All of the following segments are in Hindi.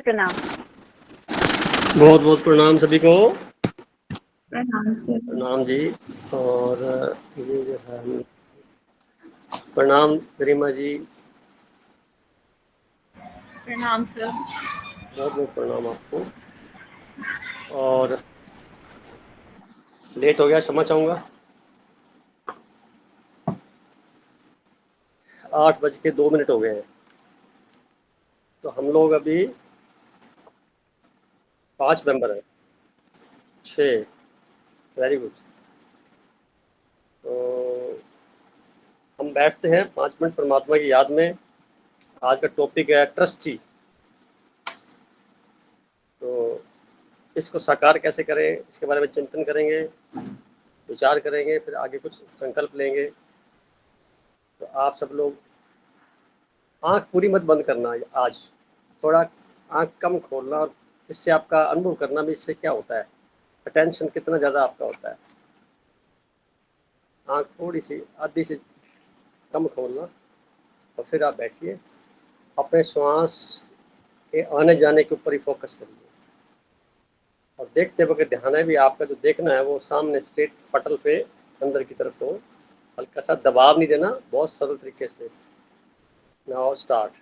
प्रणाम। बहुत बहुत प्रणाम सभी को। प्रणाम सर। प्रणाम जी। और ये जो है, प्रणाम गरिमा जी। प्रणाम सर। बहुत बहुत प्रणाम आपको। और लेट हो गया, क्षमा चाहूँगा। 8:02 हो गए हैं। तो हम लोग अभी 5 मेंबर हैं। 6। Very good. तो हम बैठते हैं 5 मिनट परमात्मा की याद में। आज का टॉपिक है ट्रस्टी। तो इसको साकार कैसे करें, इसके बारे में चिंतन करेंगे, विचार करेंगे, फिर आगे कुछ संकल्प लेंगे। तो आप सब लोग आंख पूरी मत बंद करना आज। थोड़ा आंख कम खोलना, और इससे आपका अनुभव करना भी, इससे क्या होता है, अटेंशन कितना ज़्यादा आपका होता है। आंख थोड़ी सी आधी से कम खोलना, और फिर आप बैठिए, अपने श्वास के आने जाने के ऊपर ही फोकस करिए। और देखते वक्त ध्यान है भी, आपका जो देखना है वो सामने स्ट्रेट पटल पे अंदर की तरफ हो। हल्का सा दबाव नहीं देना, बहुत सरल तरीके से। Now start.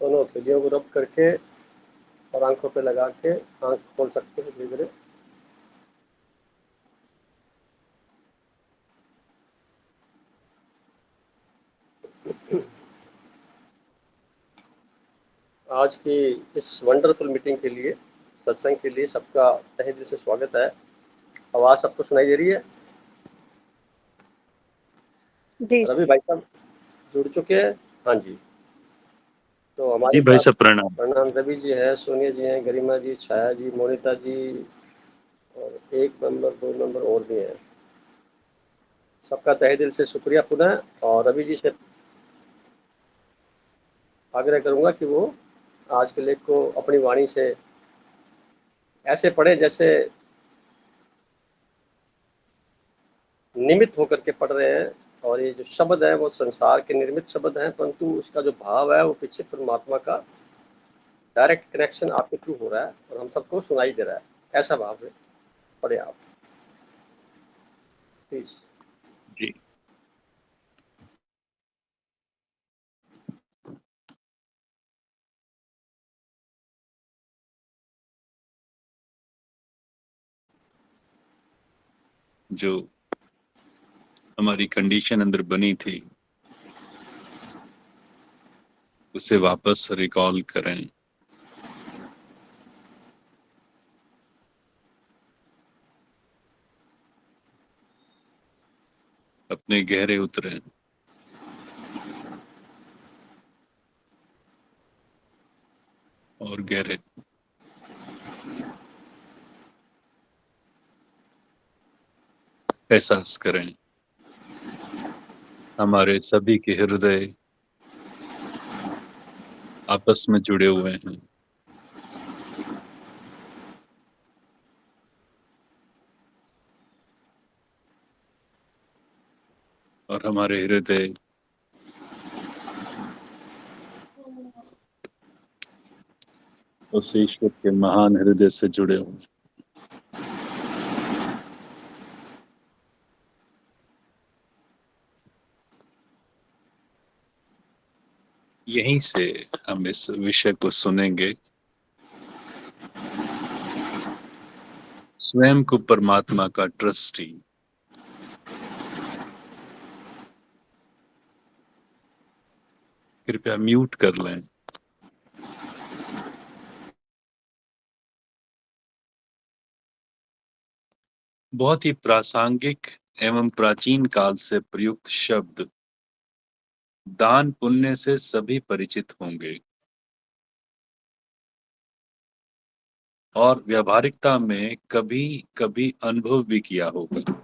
दोनों हथेलियों को रब करके और आंखों पे लगा के आंख खोल सकते हैं धीरे धीरे। आज की इस वंडरफुल मीटिंग के लिए, सत्संग के लिए सबका तहे दिल से स्वागत है। आवाज़ सबको सुनाई दे रही है? जी रवि भाई साहब जुड़ चुके हैं? हाँ जी। तो हमारे जी भाई साथ साहब प्रणाम। प्रणाम रवि जी है, सोनिया जी हैं, गरिमा जी, छाया जी, मोनिता जी और 1 नंबर 2 नंबर और भी हैं। सबका तहे दिल से शुक्रिया पुनः। और रवि जी से आग्रह करूंगा कि वो आज के लेख को अपनी वाणी से ऐसे पढ़े जैसे निमित्त होकर के पढ़ रहे हैं। और ये जो शब्द है वो संसार के निर्मित शब्द हैं, परंतु उसका जो भाव है वो पीछे परमात्मा का डायरेक्ट कनेक्शन आपके थ्रू हो रहा है और हम सबको सुनाई दे रहा है। ऐसा भाव है, पढ़े आप प्लीज। जी जो हमारी कंडीशन अंदर बनी थी उसे वापस रिकॉल करें। अपने गहरे उतरे और गहरे एहसास करें हमारे सभी के हृदय आपस में जुड़े हुए हैं। और हमारे हृदय उस ईश्वर के महान हृदय से जुड़े हुए हैं। यहीं से हम इस विषय को सुनेंगे, स्वयं को परमात्मा का ट्रस्टी। कृपया म्यूट कर लें। बहुत ही प्रासंगिक एवं प्राचीन काल से प्रयुक्त शब्द दान पुण्य से सभी परिचित होंगे और व्यावहारिकता में कभी कभी अनुभव भी किया होगा।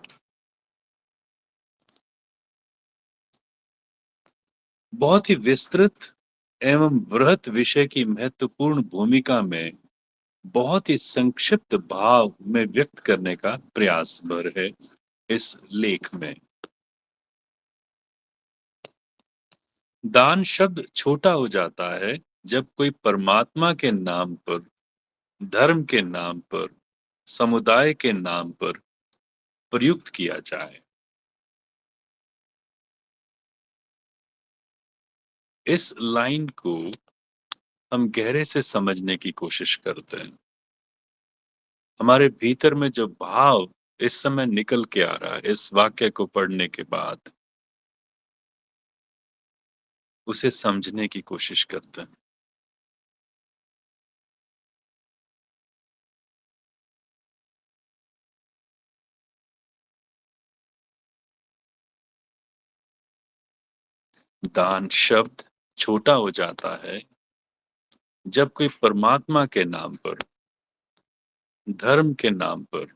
बहुत ही विस्तृत एवं बृहत विषय की महत्वपूर्ण भूमिका में बहुत ही संक्षिप्त भाव में व्यक्त करने का प्रयास भर है इस लेख में। दान शब्द छोटा हो जाता है जब कोई परमात्मा के नाम पर, धर्म के नाम पर, समुदाय के नाम पर प्रयुक्त किया जाए। इस लाइन को हम गहरे से समझने की कोशिश करते हैं। हमारे भीतर में जो भाव इस समय निकल के आ रहा है इस वाक्य को पढ़ने के बाद, उसे समझने की कोशिश करते हैं। दान शब्द छोटा हो जाता है जब कोई परमात्मा के नाम पर, धर्म के नाम पर,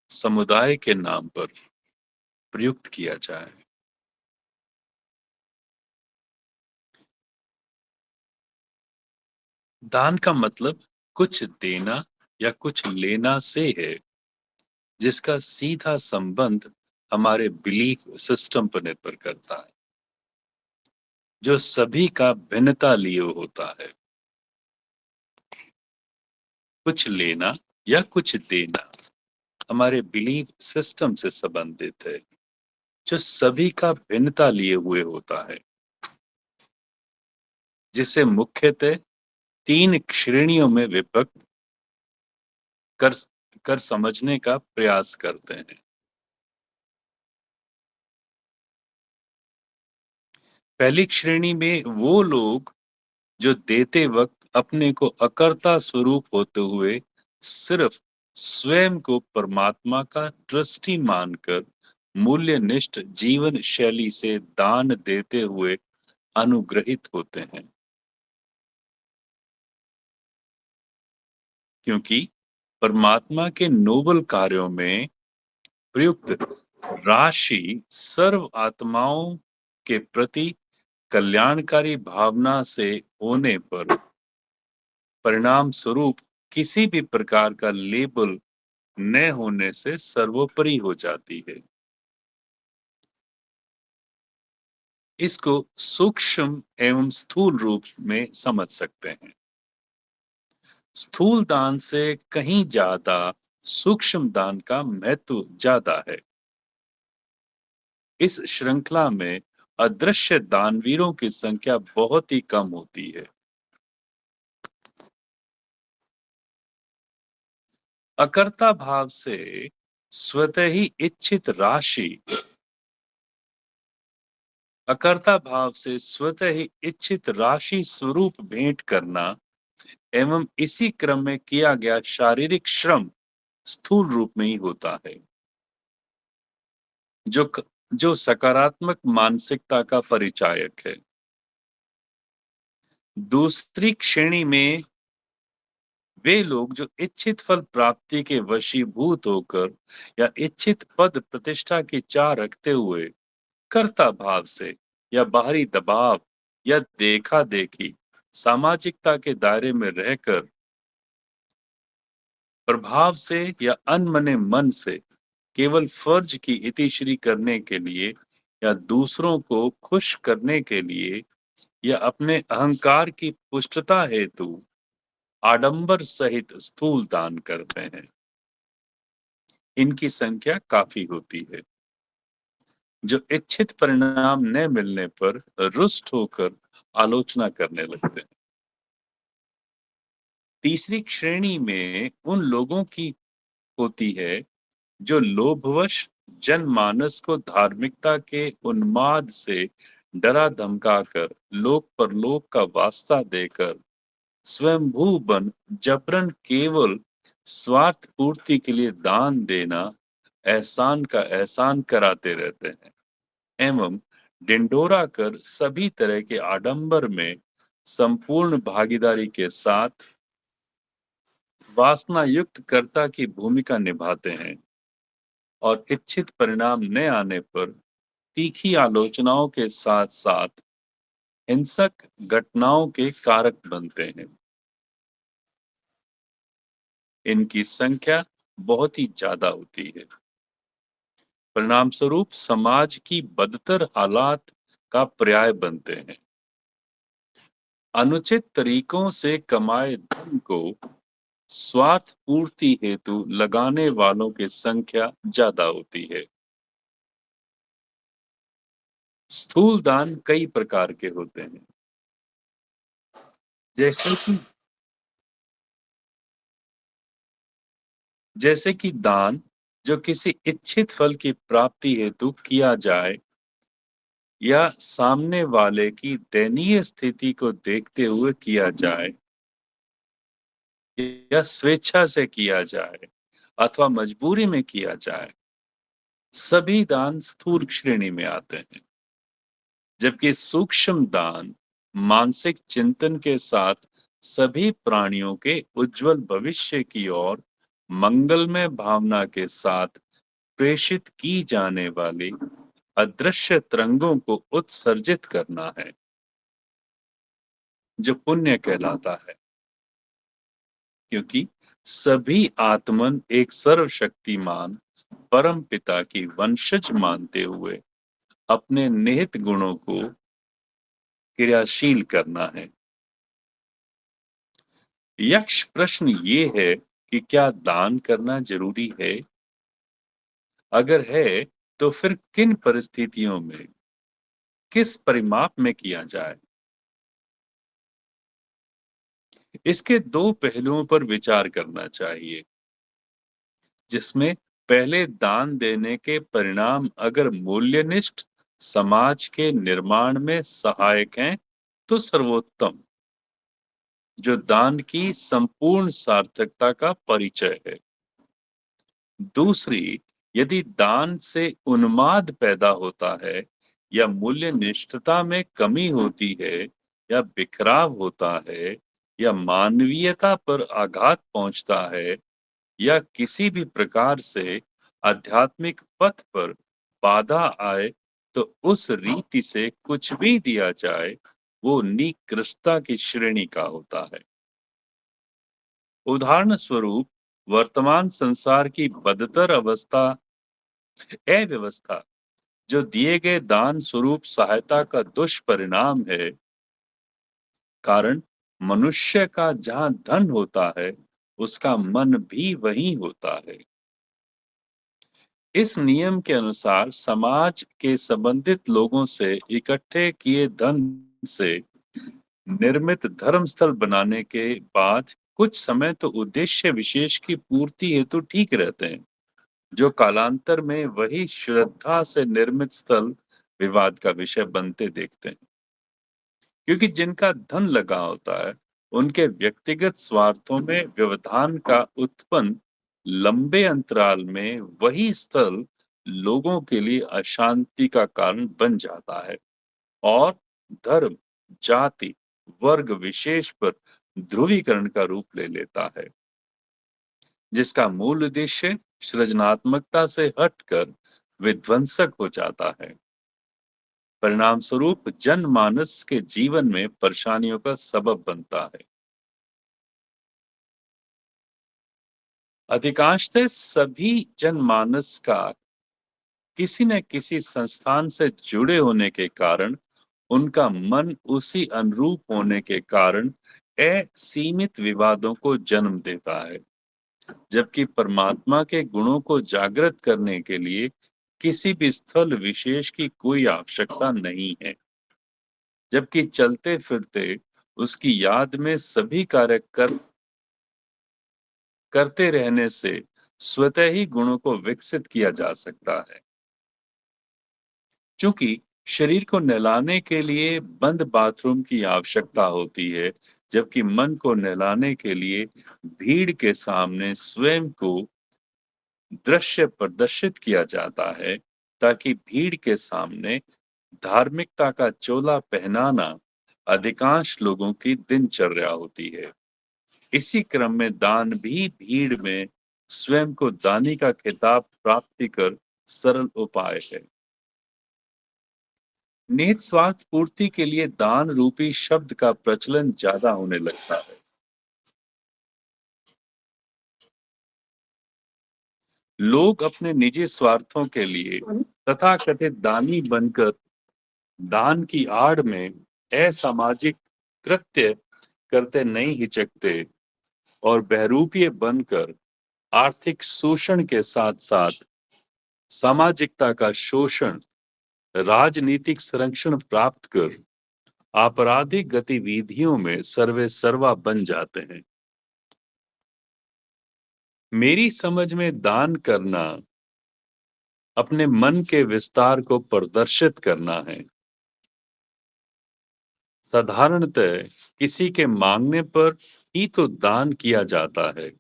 समुदाय के नाम पर प्रयुक्त किया जाए। दान का मतलब कुछ देना या कुछ लेना से है, जिसका सीधा संबंध हमारे बिलीफ सिस्टम पर निर्भर करता है, जो सभी का भिन्नता लिए होता है। कुछ लेना या कुछ देना हमारे बिलीफ सिस्टम से संबंधित है, जो सभी का भिन्नता लिए हुए होता है। जिसे मुख्यतः 3 श्रेणियों में विभक्त कर कर समझने का प्रयास करते हैं। पहली श्रेणी में वो लोग जो देते वक्त अपने को अकर्ता स्वरूप होते हुए सिर्फ स्वयं को परमात्मा का ट्रस्टी मानकर मूल्यनिष्ठ जीवन शैली से दान देते हुए अनुग्रहित होते हैं, क्योंकि परमात्मा के नोबल कार्यों में प्रयुक्त राशि सर्व आत्माओं के प्रति कल्याणकारी भावना से होने पर परिणाम स्वरूप किसी भी प्रकार का लेबल न होने से सर्वोपरि हो जाती है। इसको सूक्ष्म एवं स्थूल रूप में समझ सकते हैं। स्थूल दान से कहीं ज्यादा सूक्ष्म दान का महत्व ज्यादा है। इस श्रृंखला में अदृश्य दानवीरों की संख्या बहुत ही कम होती है। अकर्ता भाव से स्वतः ही इच्छित राशि अकर्ता भाव से स्वतः ही इच्छित राशि स्वरूप भेंट करना एवं इसी क्रम में किया गया शारीरिक श्रम स्थूल रूप में ही होता है, जो सकारात्मक मानसिकता का परिचायक है। दूसरी श्रेणी में वे लोग जो इच्छित फल प्राप्ति के वशीभूत होकर या इच्छित पद प्रतिष्ठा की चाह रखते हुए कर्ता भाव से या बाहरी दबाव या देखा देखी सामाजिकता के दायरे में रहकर प्रभाव से या अनमने मन से केवल फर्ज की इतिश्री करने के लिए या दूसरों को खुश करने के लिए या अपने अहंकार की पुष्टता हेतु आडंबर सहित स्थूल दान करते हैं। इनकी संख्या काफी होती है, जो इच्छित परिणाम न मिलने पर रुष्ट होकर आलोचना करने लगते हैं। तीसरी श्रेणी में उन लोगों की होती है जो लोभवश जनमानस को धार्मिकता के उन्माद से डरा धमकाकर लोक परलोक का वास्ता देकर स्वयंभू बन जबरन केवल स्वार्थ पूर्ति के लिए दान देना एहसान का एहसान कराते रहते हैं एवं डिंडोरा कर सभी तरह के आडंबर में संपूर्ण भागीदारी के साथ वासना युक्त कर्ता की भूमिका निभाते हैं और इच्छित परिणाम न आने पर तीखी आलोचनाओं के साथ साथ हिंसक घटनाओं के कारक बनते हैं। इनकी संख्या बहुत ही ज्यादा होती है। परिणाम स्वरूप समाज की बदतर हालात का पर्याय बनते हैं। अनुचित तरीकों से कमाए धन को स्वार्थ पूर्ति हेतु लगाने वालों की संख्या ज्यादा होती है। स्थूल दान कई प्रकार के होते हैं, जैसे कि दान जो किसी इच्छित फल की प्राप्ति हेतु किया जाए या सामने वाले की दयनीय स्थिति को देखते हुए किया जाए या स्वेच्छा से किया जाए अथवा मजबूरी में किया जाए, सभी दान स्थूल श्रेणी में आते हैं। जबकि सूक्ष्म दान मानसिक चिंतन के साथ सभी प्राणियों के उज्जवल भविष्य की ओर मंगलमय भावना के साथ प्रेषित की जाने वाली अदृश्य तरंगों को उत्सर्जित करना है, जो पुण्य कहलाता है। क्योंकि सभी आत्मन एक सर्वशक्तिमान परम पिता की वंशज मानते हुए अपने निहित गुणों को क्रियाशील करना है। यक्ष प्रश्न ये है कि क्या दान करना जरूरी है? अगर है तो फिर किन परिस्थितियों में किस परिमाप में किया जाए? इसके दो पहलुओं पर विचार करना चाहिए, जिसमें पहले दान देने के परिणाम अगर मूल्यनिष्ठ समाज के निर्माण में सहायक हैं तो सर्वोत्तम, जो दान की संपूर्ण सार्थकता का परिचय है। दूसरी, यदि दान से उन्माद पैदा होता है या मूल्य निष्ठता में कमी होती है या बिखराव होता है या मानवीयता पर आघात पहुंचता है या किसी भी प्रकार से आध्यात्मिक पथ पर बाधा आए, तो उस रीति से कुछ भी दिया जाए वो निकृष्टता की श्रेणी का होता है। उदाहरण स्वरूप, वर्तमान संसार की बदतर अव्यवस्था जो दिए गए दान स्वरूप सहायता का दुष्परिणाम है। कारण मनुष्य का जहां धन होता है उसका मन भी वहीं होता है। इस नियम के अनुसार समाज के संबंधित लोगों से इकट्ठे किए धन से निर्मित धर्मस्थल बनाने के बाद कुछ समय तो उद्देश्य विशेष की पूर्ति हेतु ठीक रहते हैं, जो कालांतर में वही श्रद्धा से निर्मित स्थल विवाद का विषय बनते देखते हैं। क्योंकि जिनका धन लगा होता है उनके व्यक्तिगत स्वार्थों में व्यवधान का उत्पन्न लंबे अंतराल में वही स्थल लोगों के लिए अशांति का कारण बन जाता है और धर्म, जाति, वर्ग विशेष पर ध्रुवीकरण का रूप ले लेता है, जिसका मूल उद्देश्य सृजनात्मकता से हटकर विध्वंसक हो जाता है। परिणाम स्वरूप जनमानस के जीवन में परेशानियों का सबब बनता है। अधिकांशतः सभी जनमानस का किसी न किसी संस्थान से जुड़े होने के कारण, उनका मन उसी अनुरूप होने के कारण असीमित विवादों को जन्म देता है, जबकि परमात्मा के गुणों को जागृत करने के लिए किसी भी स्थल विशेष की कोई आवश्यकता नहीं है। जबकि चलते फिरते उसकी याद में सभी कार्य करते रहने से स्वतः ही गुणों को विकसित किया जा सकता है। चूंकि शरीर को नहलाने के लिए बंद बाथरूम की आवश्यकता होती है, जबकि मन को नहलाने के लिए भीड़ के सामने स्वयं को दृश्य प्रदर्शित किया जाता है, ताकि भीड़ के सामने धार्मिकता का चोला पहनाना अधिकांश लोगों की दिनचर्या होती है। इसी क्रम में दान भी भीड़ में स्वयं को दानी का खिताब प्राप्ति कर सरल उपाय है। निहित स्वार्थ पूर्ति के लिए दान रूपी शब्द का प्रचलन ज्यादा होने लगता है। लोग अपने निजी स्वार्थों के लिए तथाकथित दानी बनकर दान की आड़ में असामाजिक कृत्य करते नहीं हिचकते और बहरूपीय बनकर आर्थिक शोषण के साथ साथ सामाजिकता का शोषण, राजनीतिक संरक्षण प्राप्त कर आपराधिक गतिविधियों में सर्वे सर्वा बन जाते हैं। मेरी समझ में दान करना अपने मन के विस्तार को प्रदर्शित करना है। साधारणतः किसी के मांगने पर ही तो दान किया जाता है,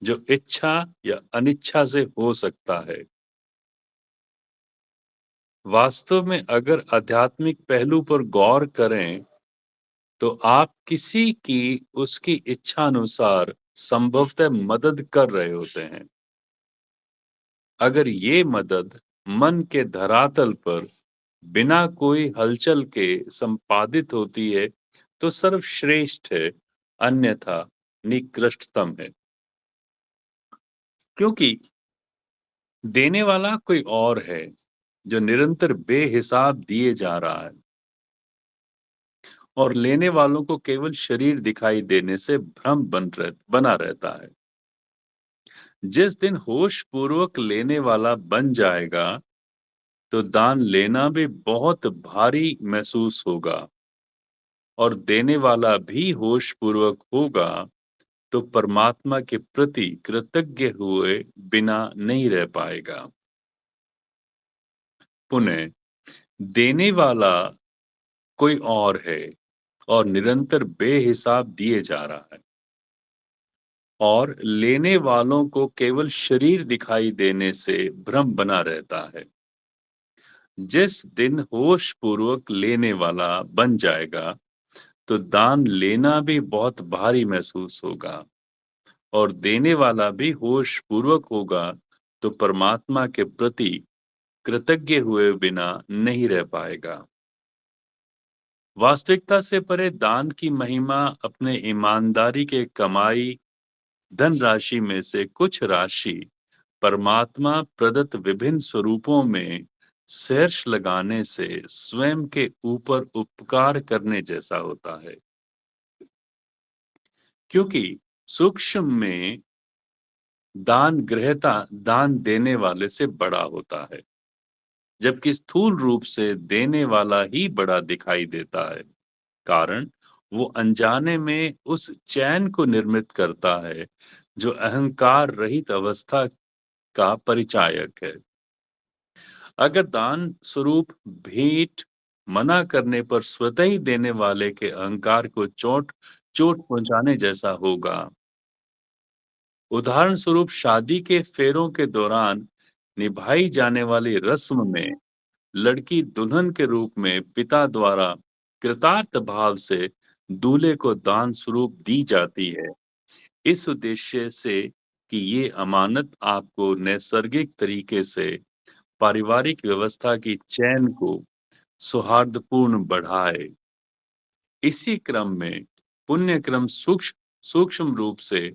जो इच्छा या अनिच्छा से हो सकता है। वास्तव में अगर आध्यात्मिक पहलू पर गौर करें तो आप किसी की उसकी इच्छा अनुसार संभवतः मदद कर रहे होते हैं। अगर ये मदद मन के धरातल पर बिना कोई हलचल के संपादित होती है तो सर्वश्रेष्ठ है, अन्यथा निकृष्टतम है। क्योंकि देने वाला कोई और है जो निरंतर बेहिसाब दिए जा रहा है और लेने वालों को केवल शरीर दिखाई देने से भ्रम बना रहता है। जिस दिन होश पूर्वक लेने वाला बन जाएगा तो दान लेना भी बहुत भारी महसूस होगा। और देने वाला भी होश पूर्वक होगा तो परमात्मा के प्रति कृतज्ञ हुए बिना नहीं रह पाएगा। पुनः देने वाला कोई और है और निरंतर बेहिसाब दिए जा रहा है और लेने वालों को केवल शरीर दिखाई देने से भ्रम बना रहता है। जिस दिन होश पूर्वक लेने वाला बन जाएगा तो दान लेना भी बहुत भारी महसूस होगा और देने वाला भी होश पूर्वक होगा तो परमात्मा के प्रति कृतज्ञ हुए बिना नहीं रह पाएगा। वास्तविकता से परे दान की महिमा अपने ईमानदारी के कमाई धन राशि में से कुछ राशि परमात्मा प्रदत्त विभिन्न स्वरूपों में सहर्ष लगाने से स्वयं के ऊपर उपकार करने जैसा होता है, क्योंकि सूक्ष्म में दान ग्रहता दान देने वाले से बड़ा होता है, जबकि स्थूल रूप से देने वाला ही बड़ा दिखाई देता है। कारण वो अनजाने में उस चैन को निर्मित करता है जो अहंकार रहित अवस्था का परिचायक है। अगर दान स्वरूप भेंट मना करने पर स्वतः ही देने वाले के अहंकार को चोट चोट पहुंचाने जैसा होगा। उदाहरण स्वरूप शादी के फेरों के दौरान निभाई जाने वाली रस्म में लड़की दुल्हन के रूप में पिता द्वारा कृतार्थ भाव से दूल्हे को दान स्वरूप दी जाती है, इस उद्देश्य से कि ये अमानत आपको नैसर्गिक तरीके से पारिवारिक व्यवस्था की चैन को सौहार्दपूर्ण बढ़ाए। इसी क्रम में पुण्य क्रम सूक्ष्म रूप से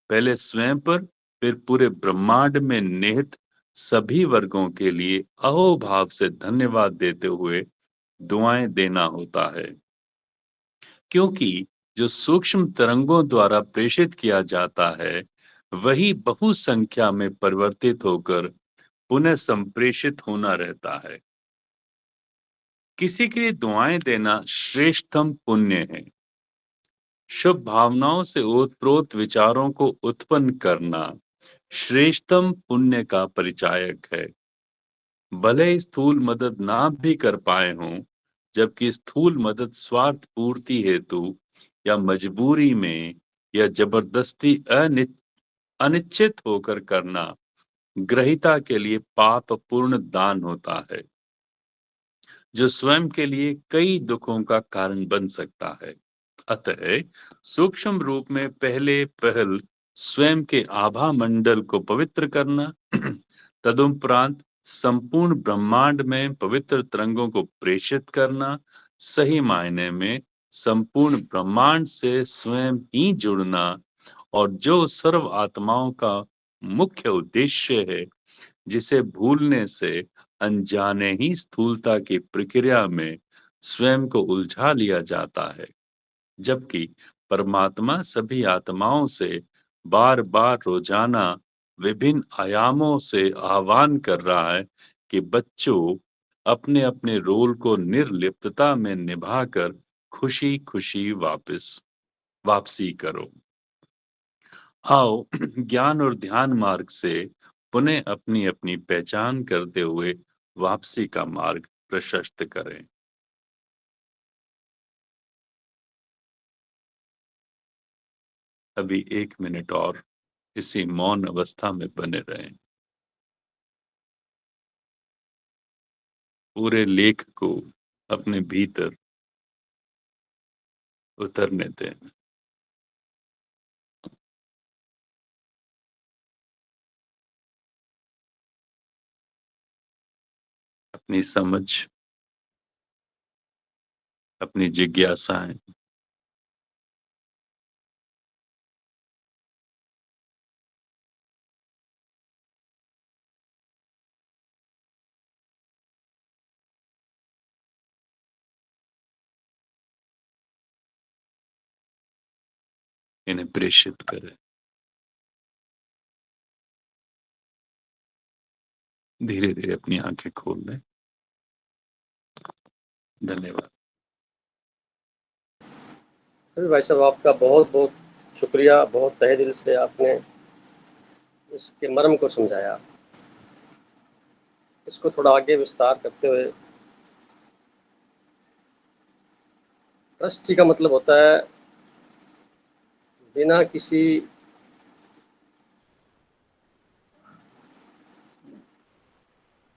पहले स्वयं पर फिर पूरे ब्रह्मांड में निहित सभी वर्गों के लिए अहोभाव से धन्यवाद देते हुए दुआएं देना होता है, क्योंकि जो सूक्ष्म तरंगों द्वारा प्रेषित किया जाता है वही बहुसंख्या में परिवर्तित होकर पुनः संप्रेषित होना रहता है। किसी के लिए दुआएं देना श्रेष्ठतम पुण्य है। शुभ भावनाओं से ओतप्रोत विचारों को उत्पन्न करना श्रेष्ठतम पुण्य का परिचायक है। भले ही स्थूल मदद ना भी कर पाए हों, जबकि स्थूल मदद स्वार्थ पूर्ति हेतु या मजबूरी में या जबरदस्ती अनिश्चित होकर करना ग्रहिता के लिए पाप पूर्ण दान होता है, जो स्वयं के लिए कई दुखों का कारण बन सकता है। अतः सूक्ष्म रूप में पहले पहल स्वयं के आभा मंडल को पवित्र करना, तदुपरांत संपूर्ण ब्रह्मांड में पवित्र तरंगों को प्रेषित करना, सही मायने में संपूर्ण ब्रह्मांड से स्वयं ही जुड़ना और जो सर्व आत्माओं का मुख्य उद्देश्य है, जिसे भूलने से अनजाने ही स्थूलता की प्रक्रिया में स्वयं को उलझा लिया जाता है, जबकि परमात्मा सभी आत्माओं से बार बार रोजाना विभिन्न आयामों से आह्वान कर रहा है कि बच्चों अपने अपने रोल को निर्लिप्तता में निभाकर खुशी खुशी वापसी करो। आओ ज्ञान और ध्यान मार्ग से पुनः अपनी अपनी पहचान करते हुए वापसी का मार्ग प्रशस्त करें। अभी 1 मिनट और इसी मौन अवस्था में बने रहें। पूरे लेख को अपने भीतर उतरने दें। अपनी समझ, अपनी जिज्ञासाएं, इन्हें प्रेषित करें। धीरे धीरे अपनी आंखें खोल लें। धन्यवाद। अभी भाई साहब आपका बहुत बहुत शुक्रिया, बहुत तहे दिल से आपने इसके मर्म को समझाया। इसको थोड़ा आगे विस्तार करते हुए, ट्रस्टी का मतलब होता है बिना किसी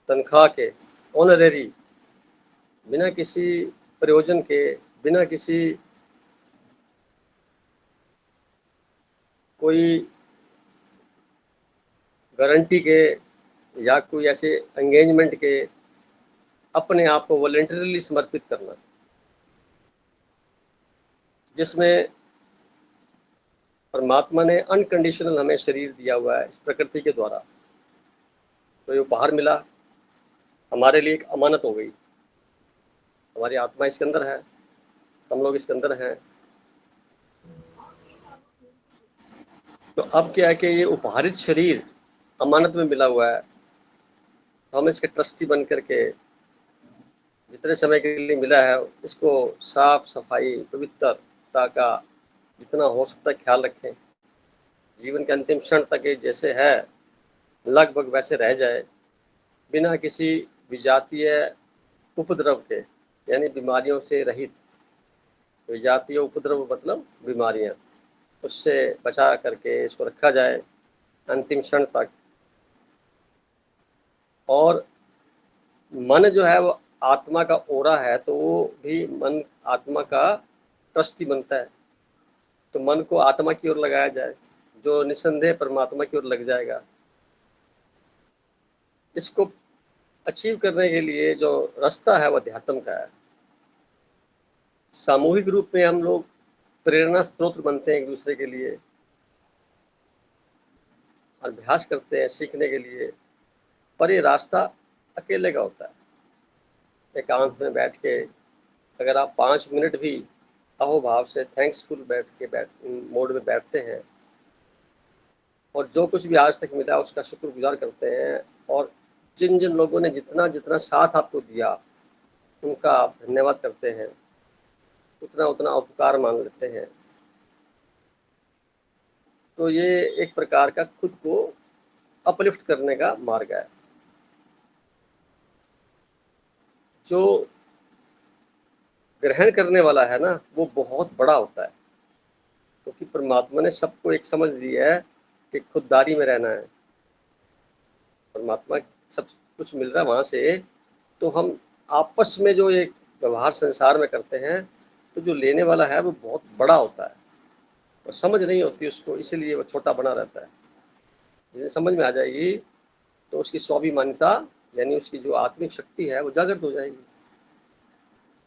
तनख्वाह के, ऑनरेरी, बिना किसी प्रयोजन के, बिना किसी कोई गारंटी के या कोई ऐसे एंगेजमेंट के अपने आप को वॉलंटरीली समर्पित करना, जिसमें परमात्मा ने अनकंडीशनल हमें शरीर दिया हुआ है इस प्रकृति के द्वारा। तो ये उपहार मिला, हमारे लिए एक अमानत हो गई। हमारी आत्मा इसके अंदर है, हम लोग इसके अंदर हैं। तो अब क्या है कि ये उपहारित शरीर अमानत में मिला हुआ है, हम इसके ट्रस्टी बन करके जितने समय के लिए मिला है इसको साफ सफाई पवित्रता का जितना हो सकता है ख्याल रखें। जीवन के अंतिम क्षण तक ये जैसे है लगभग वैसे रह जाए, बिना किसी विजातीय उपद्रव के, यानी बीमारियों से रहित। विजातीय उपद्रव मतलब बीमारियां, उससे बचा करके इसको रखा जाए अंतिम क्षण तक। और मन जो है वो आत्मा का ओरा है, तो वो भी मन आत्मा का ट्रस्टी बनता है। तो मन को आत्मा की ओर लगाया जाए, जो निसंदेह परमात्मा की ओर लग जाएगा। इसको अचीव करने के लिए जो रास्ता है वो अध्यात्म का है। सामूहिक रूप में हम लोग प्रेरणा स्रोत बनते हैं एक दूसरे के लिए, अभ्यास करते हैं सीखने के लिए। पर ये रास्ता अकेले का होता है। एकांत में बैठ के अगर आप 5 मिनट भी अहोभाव से थैंक्सफुल बैठ मोड में बैठते हैं और जो कुछ भी आज तक मिला उसका शुक्रगुजार करते हैं, और जिन जिन लोगों ने जितना जितना साथ आपको दिया उनका आप धन्यवाद करते हैं, उतना उतना उपकार मान लेते हैं, तो ये एक प्रकार का खुद को अपलिफ्ट करने का मार्ग है। जो ग्रहण करने वाला है ना वो बहुत बड़ा होता है, क्योंकि परमात्मा ने सबको एक समझ दी है कि खुददारी में रहना है। परमात्मा सब कुछ मिल रहा है वहां से, तो हम आपस में जो एक व्यवहार संसार में करते हैं, तो जो लेने वाला है वो बहुत बड़ा होता है और समझ नहीं होती उसको, इसलिए वो छोटा बना रहता है। जिसे समझ में आ जाएगी तो उसकी स्वाभिमानिता यानी उसकी जो आत्मिक शक्ति है वो जागृत हो जाएगी।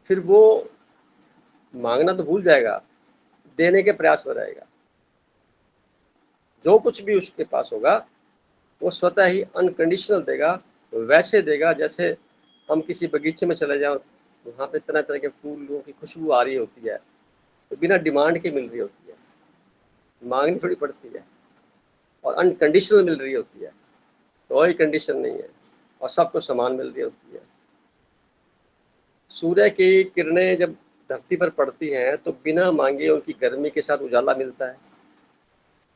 फिर वो मांगना तो भूल जाएगा, देने के प्रयास में रहेगा। जो कुछ भी उसके पास होगा वो स्वतः ही अनकंडीशनल देगा, वैसे देगा जैसे हम किसी बगीचे में चले जाओ, वहाँ पे तरह तरह के फूलों की खुशबू आ रही होती है, तो बिना डिमांड के मिल रही होती है, मांगनी थोड़ी पड़ती है, और अनकंडीशनल मिल रही होती है, कोई कंडीशन नहीं है, और सबको समान मिल रही होती है। सूर्य की किरणें जब धरती पर पड़ती हैं तो बिना मांगे उनकी गर्मी के साथ उजाला मिलता है,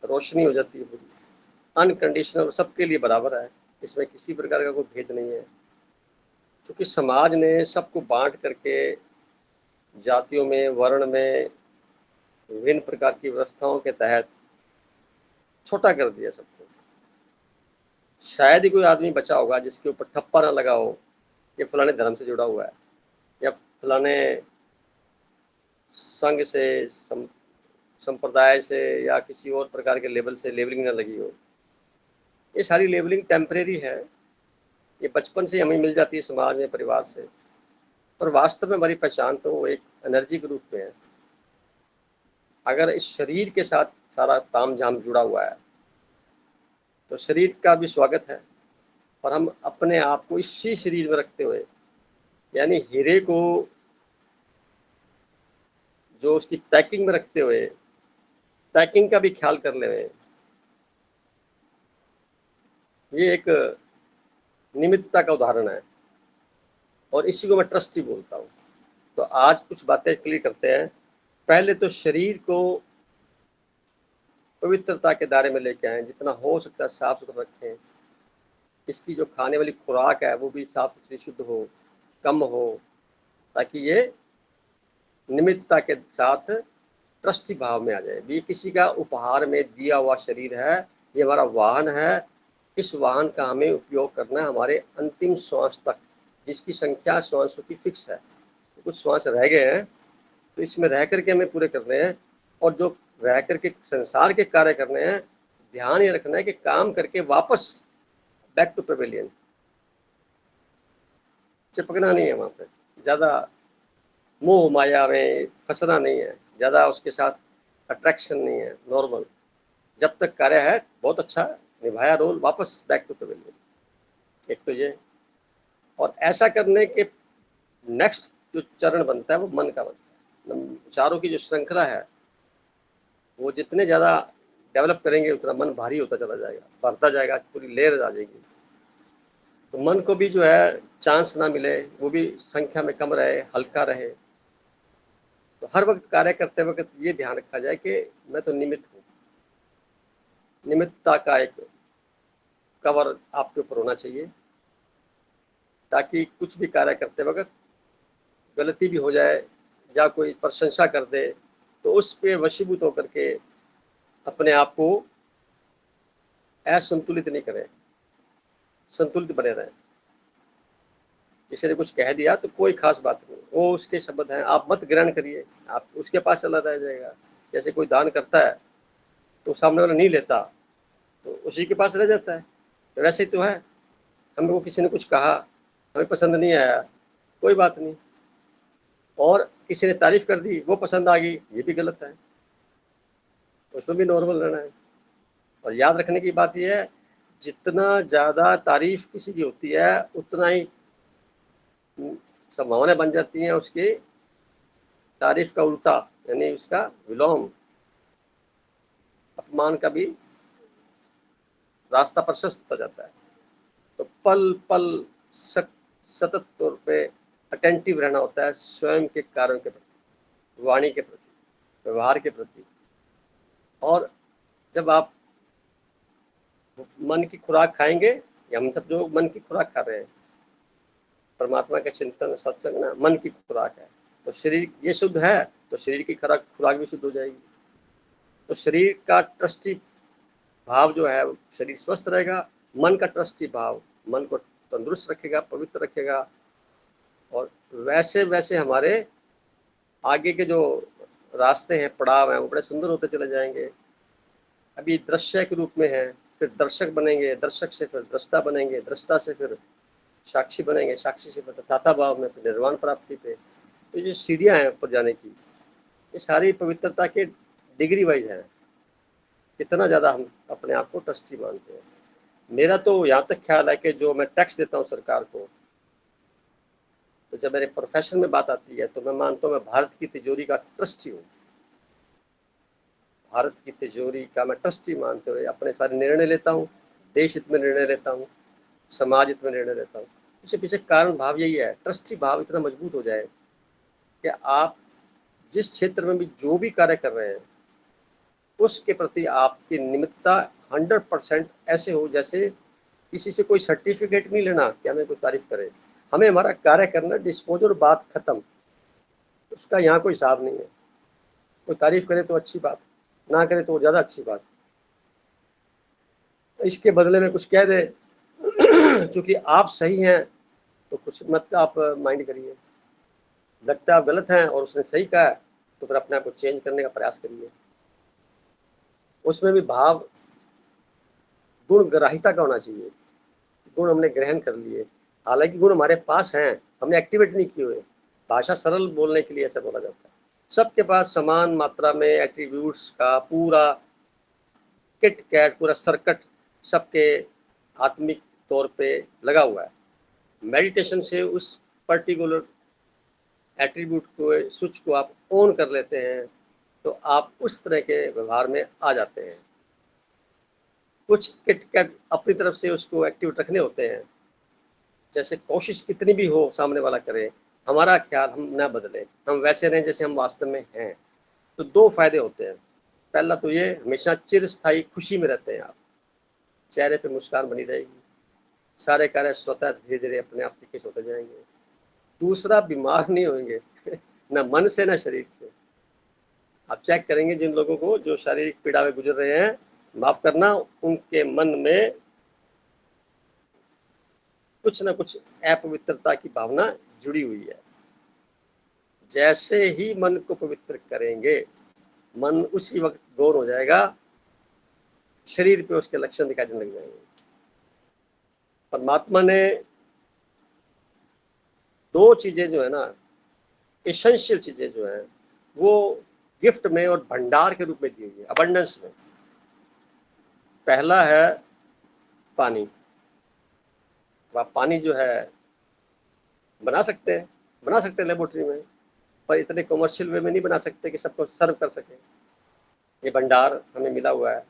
रोशनी हो जाती है पूरी, अनकंडीशनल, सबके लिए बराबर है, इसमें किसी प्रकार का कोई भेद नहीं है। क्योंकि समाज ने सबको बांट करके जातियों में, वर्ण में, विभिन्न प्रकार की व्यवस्थाओं के तहत छोटा कर दिया सबको। शायद ही कोई आदमी बचा होगा जिसके ऊपर ठप्पा ना लगा हो ये फलाने धर्म से जुड़ा हुआ है, या फलाने संघ से, संप्रदाय से, या किसी और प्रकार के लेवल से लेबलिंग ना लगी हो। ये सारी लेबलिंग टेम्परेरी है, ये बचपन से हमें मिल जाती है समाज में, परिवार से, पर वास्तव में हमारी पहचान तो वो एक एनर्जी के रूप में है। अगर इस शरीर के साथ सारा ताम झाम जुड़ा हुआ है तो शरीर का भी स्वागत है, और हम अपने आप को इसी शरीर में रखते हुए, यानी हीरे को जो उसकी पैकिंग में रखते हुए पैकिंग का भी ख्याल कर ले, ये एक निमित्तता का उदाहरण है, और इसी को मैं ट्रस्टी बोलता हूँ। तो आज कुछ बातें क्लियर करते हैं पहले तो शरीर को पवित्रता के दायरे में लेके आए, जितना हो सकता है साफ सुथरा रखें। इसकी जो खाने वाली खुराक है वो भी साफ सुथरी, शुद्ध हो, कम हो, ताकि ये निमित्तता के साथ ट्रस्टी भाव में आ जाए। ये किसी का उपहार में दिया हुआ शरीर है, ये हमारा वाहन है। इस वाहन का हमें उपयोग करना है हमारे अंतिम श्वास तक, जिसकी संख्या श्वासों की फिक्स है। तो कुछ श्वास रह गए हैं, तो इसमें रह करके हमें पूरे करने हैं। और जो रह करके संसार के कार्य करने हैं, ध्यान ये रखना है कि काम करके वापस बैक टू पेविलियन, चिपकना नहीं है वहां पे, ज्यादा मोह माया में फंसना नहीं है, ज्यादा उसके साथ अट्रैक्शन नहीं है, नॉर्मल। जब तक कार्य है बहुत अच्छा निभाया रोल, वापस बैक टू पेविलियन। एक तो ये, और ऐसा करने के नेक्स्ट जो चरण बनता है वो मन का बनता है। विचारों की जो श्रृंखला है वो जितने ज़्यादा डेवलप करेंगे उतना मन भारी होता चला जाएगा, बढ़ता जाएगा, पूरी लेयर आ जाएगी। तो मन को भी जो है चांस ना मिले, वो भी संख्या में कम रहे, हल्का रहे। तो हर वक्त कार्य करते वक्त ये ध्यान रखा जाए कि मैं तो निमित्त हूँ। निमित्तता का एक कवर आपके ऊपर होना चाहिए, ताकि कुछ भी कार्य करते वक्त गलती भी हो जाए या कोई प्रशंसा कर दे तो उस पे वशीभूत होकर के अपने आप को असंतुलित नहीं करें, संतुलित बने रहें। किसी ने कुछ कह दिया तो कोई खास बात नहीं, वो उसके शब्द हैं, आप मत ग्रहण करिए, आप उसके पास चला रह जाएगा। जैसे कोई दान करता है तो सामने वाला नहीं लेता तो उसी के पास रह जाता है, तो वैसे ही तो है। हमें वो किसी ने कुछ कहा, हमें पसंद नहीं आया, कोई बात नहीं, और किसी ने तारीफ कर दी, वो पसंद आ गई, ये भी गलत है, उसमें भी नॉर्मल रहना है। और याद रखने की बात यह है, जितना ज़्यादा तारीफ किसी की होती है उतना ही संभावना बन जाती है उसकी तारीफ का उल्टा, यानी उसका विलोम, अपमान का भी रास्ता प्रशस्त हो जाता है। तो पल पल सतत तौर पे अटेंटिव रहना होता है स्वयं के कार्यों के प्रति, वाणी के प्रति, व्यवहार के प्रति। और जब आप मन की खुराक खाएंगे, या हम सब जो मन की खुराक खा रहे हैं, परमात्मा के चिंतन सत्संग ना मन की खुराक है, तो शरीर ये शुद्ध है तो शरीर की खुराक भी शुद्ध हो जाएगी। तो शरीर का ट्रस्टी भाव जो है, शरीर स्वस्थ रहेगा, मन का ट्रस्टी भाव मन को तंदुरुस्त रखेगा, पवित्र रखेगा, और वैसे वैसे हमारे आगे के जो रास्ते हैं, पड़ाव हैं, वो बड़े सुंदर होते चले जाएंगे। अभी दृश्य के रूप में है, फिर दर्शक बनेंगे, दर्शक से फिर दृष्टा बनेंगे, दृष्टा से फिर साक्षी बनेंगे, साक्षी से फिर ताता भाव में फिर निर्वाण प्राप्ति पे। तो ये सीढ़ियाँ हैं ऊपर जाने की, ये सारी पवित्रता के डिग्री वाइज है, कितना ज़्यादा हम अपने आप को ट्रस्टी मानते हैं। मेरा तो यहाँ तक ख्याल है कि जो मैं टैक्स देता हूँ सरकार को, तो जब मेरे प्रोफेशन में बात आती है तो मैं मानता हूँ मैं भारत की तिजोरी का ट्रस्टी हूँ। भारत की तिजोरी का मैं ट्रस्टी मानते हुए अपने सारे निर्णय लेता हूँ, देश हित में निर्णय लेता हूँ, समाज हित में निर्णय लेता हूँ। इसके पीछे कारण भाव यही है, ट्रस्टी भाव इतना मजबूत हो जाए कि आप जिस क्षेत्र में भी जो भी कार्य कर रहे हैं उसके प्रति आपकी निमित्तता 100% ऐसे हो जैसे किसी से कोई सर्टिफिकेट नहीं लेना कि हमें कोई तारीफ करे, हमें हमारा कार्य करना, डिस्पोज और बात खत्म। उसका यहाँ कोई हिसाब नहीं है, कोई तारीफ करे तो अच्छी बात, ना करे तो ज़्यादा अच्छी बात। तो इसके बदले में कुछ कह दे क्योंकि आप सही हैं तो कुछ मत आप माइंड करिए, लगता है आप गलत हैं और उसने सही कहा है तो फिर अपने आप को चेंज करने का प्रयास करिए। उसमें भी भाव गुण ग्राहिता का होना चाहिए, गुण हमने ग्रहण कर लिए, हालांकि गुण हमारे पास हैं, हमने एक्टिवेट नहीं किए हुए। भाषा सरल बोलने के लिए ऐसा बोला जाता है। सबके पास समान मात्रा में एट्रीब्यूट्स का पूरा किट कैट, पूरा सर्कट सबके आत्मिक तौर पे लगा हुआ है। मेडिटेशन से उस पर्टिकुलर एट्रीब्यूट को, स्विच को आप ऑन कर लेते हैं तो आप उस तरह के व्यवहार में आ जाते हैं। कुछ किट कैट अपनी तरफ से उसको एक्टिव रखने होते हैं, जैसे कोशिश कितनी भी हो सामने वाला करे, हमारा ख्याल हम ना बदले, हम वैसे रहें जैसे हम वास्तव में हैं। तो दो फायदे होते हैं। पहला तो ये, हमेशा चिरस्थायी खुशी में रहते हैं आप, चेहरे पे मुस्कान बनी रहेगी, सारे कार्य स्वतः धीरे धीरे अपने आप ठीक होते जाएंगे। दूसरा, बीमार नहीं होंगे न मन से न शरीर से। आप चेक करेंगे जिन लोगों को जो शारीरिक पीड़ा में गुजर रहे हैं, माफ करना, उनके मन में कुछ ना कुछ अपवित्रता की भावना जुड़ी हुई है। जैसे ही मन को पवित्र करेंगे, मन उसी वक्त गौर हो जाएगा, शरीर पे उसके लक्षण दिखाई देने लग जाएंगे। परमात्मा ने दो चीजें जो है ना, एसेंशियल चीजें जो है, वो गिफ्ट में और भंडार के रूप में दी हुई है, अबंडेंस में। पहला है पानी। आप पानी जो है बना सकते हैं लेबोरेटरी में, पर इतने कमर्शियल वे में नहीं बना सकते कि सबको सर्व कर सके। ये भंडार हमें मिला हुआ है,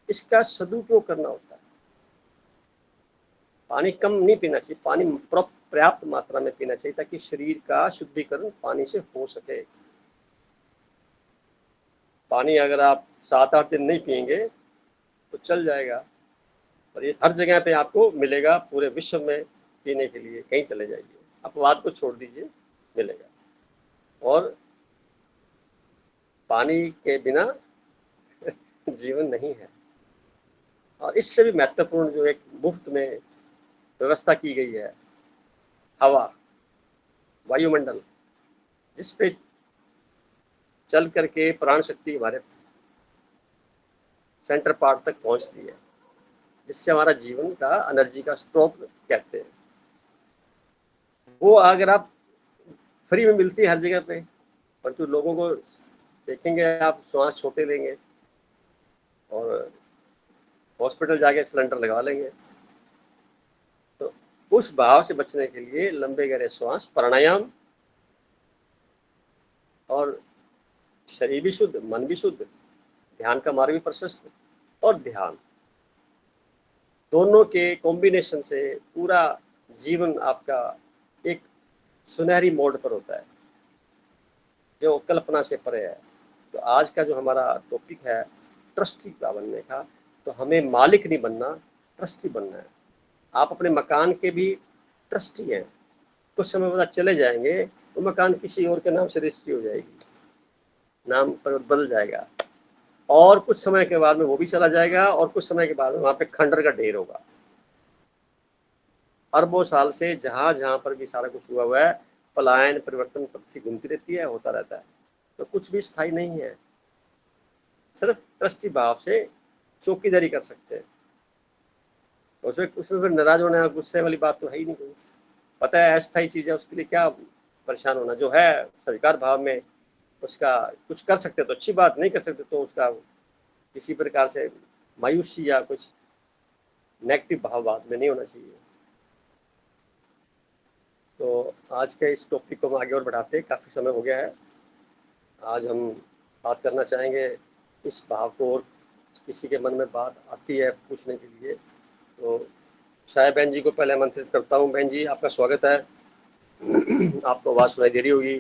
इसका सदुपयोग करना होता है। पानी कम नहीं पीना चाहिए, पानी पर्याप्त मात्रा में पीना चाहिए ताकि शरीर का शुद्धिकरण पानी से हो सके। पानी अगर आप 7-8 दिन नहीं पिएंगे तो चल जाएगा, पर ये हर जगह पे आपको मिलेगा, पूरे विश्व में पीने के लिए। कहीं चले जाइए, अपवाद को छोड़ दीजिए, मिलेगा। और पानी के बिना जीवन नहीं है। और इससे भी महत्वपूर्ण जो एक मुफ्त में व्यवस्था की गई है, हवा, वायुमंडल, जिस पे चल करके प्राण शक्ति हमारे सेंटर पार्ट तक पहुंचती है, जिससे हमारा जीवन का एनर्जी का स्रोत कहते हैं। वो अगर आप फ्री में मिलती है हर जगह पे, परंतु लोगों को देखेंगे आप श्वास छोटे लेंगे और हॉस्पिटल जाके सिलेंडर लगा लेंगे। तो उस भाव से बचने के लिए लंबे गहरे श्वास, प्राणायाम, और शरीर भी शुद्ध, मन भी शुद्ध, ध्यान का मार्ग भी प्रशस्त, और ध्यान, दोनों के कॉम्बिनेशन से पूरा जीवन आपका एक सुनहरी मोड पर होता है, जो कल्पना से परे है। तो आज का जो हमारा टॉपिक है ट्रस्टी का बनने का, तो हमें मालिक नहीं बनना, ट्रस्टी बनना है। आप अपने मकान के भी ट्रस्टी हैं। कुछ समय बाद चले जाएंगे तो मकान किसी और के नाम से रजिस्ट्री हो जाएगी, नाम पर बदल जाएगा, और कुछ समय के बाद में वो भी चला जाएगा, और कुछ समय के बाद में वहाँ पे खंडर का ढेर होगा। अरबों साल से जहाँ जहाँ पर भी सारा कुछ हुआ है, पलायन, परिवर्तन, पृथ्वी घूमती रहती है, होता रहता है। तो कुछ भी स्थायी नहीं है। सिर्फ ट्रस्टी भाव से चौकीदारी कर सकते हैं। उसमें फिर नाराज होना, गुस्से वाली बात तो है ही नहीं कोई। पता है अस्थायी चीज़ है, उसके लिए क्या परेशान होना। जो है स्वीकार भाव में, उसका कुछ कर सकते तो अच्छी बात, नहीं कर सकते तो उसका किसी प्रकार से मायूसी या कुछ नेगेटिव भाव बात में नहीं होना चाहिए। तो आज के इस टॉपिक को हम आगे और बढ़ाते हैं, काफ़ी समय हो गया है। आज हम बात करना चाहेंगे इस भाव को, और किसी के मन में बात आती है पूछने के लिए, तो शायद बहन जी को पहले आमंत्रित करता हूँ। बहन जी, आपका स्वागत है। आपको आवाज़ सुनाई दे रही होगी।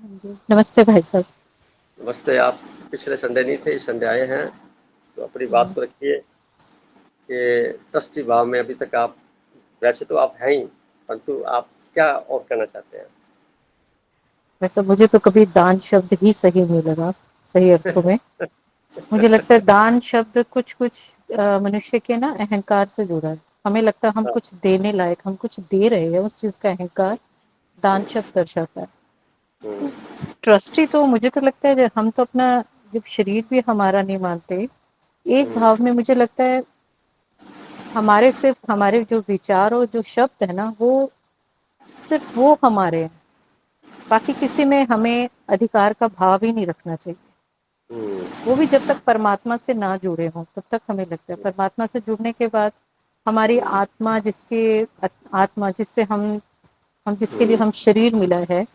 जी नमस्ते भाई साहब। नमस्ते। आप पिछले संडे नहीं थे, इस संडे आए हैं, तो अपनी बात को रखिए कि ट्रस्टी भाव में अभी तक आप, वैसे तो आप हैं ही, परंतु आप क्या और करना चाहते हैं? वैसे मुझे तो कभी दान शब्द ही सही नहीं लगा, सही अर्थों में। मुझे लगता है दान शब्द कुछ मनुष्य के ना अहंकार से जुड़ा है। हमें लगता है हम कुछ देने लायक, हम कुछ दे रहे हैं, उस चीज का अहंकार दान शब्द दर्शाता है। ट्रस्टी तो मुझे तो लगता है हम तो अपना जब शरीर भी हमारा नहीं मानते, एक भाव में मुझे लगता है हमारे सिर्फ हमारे जो विचार और जो शब्द है ना, वो सिर्फ वो हमारे हैं, बाकी किसी में हमें अधिकार का भाव ही नहीं रखना चाहिए। वो भी जब तक परमात्मा से ना जुड़े हों तब तक हमें लगता है। परमात्मा से जुड़ने के बाद हमारी आत्मा, जिससे हम जिसके लिए हम शरीर मिला है,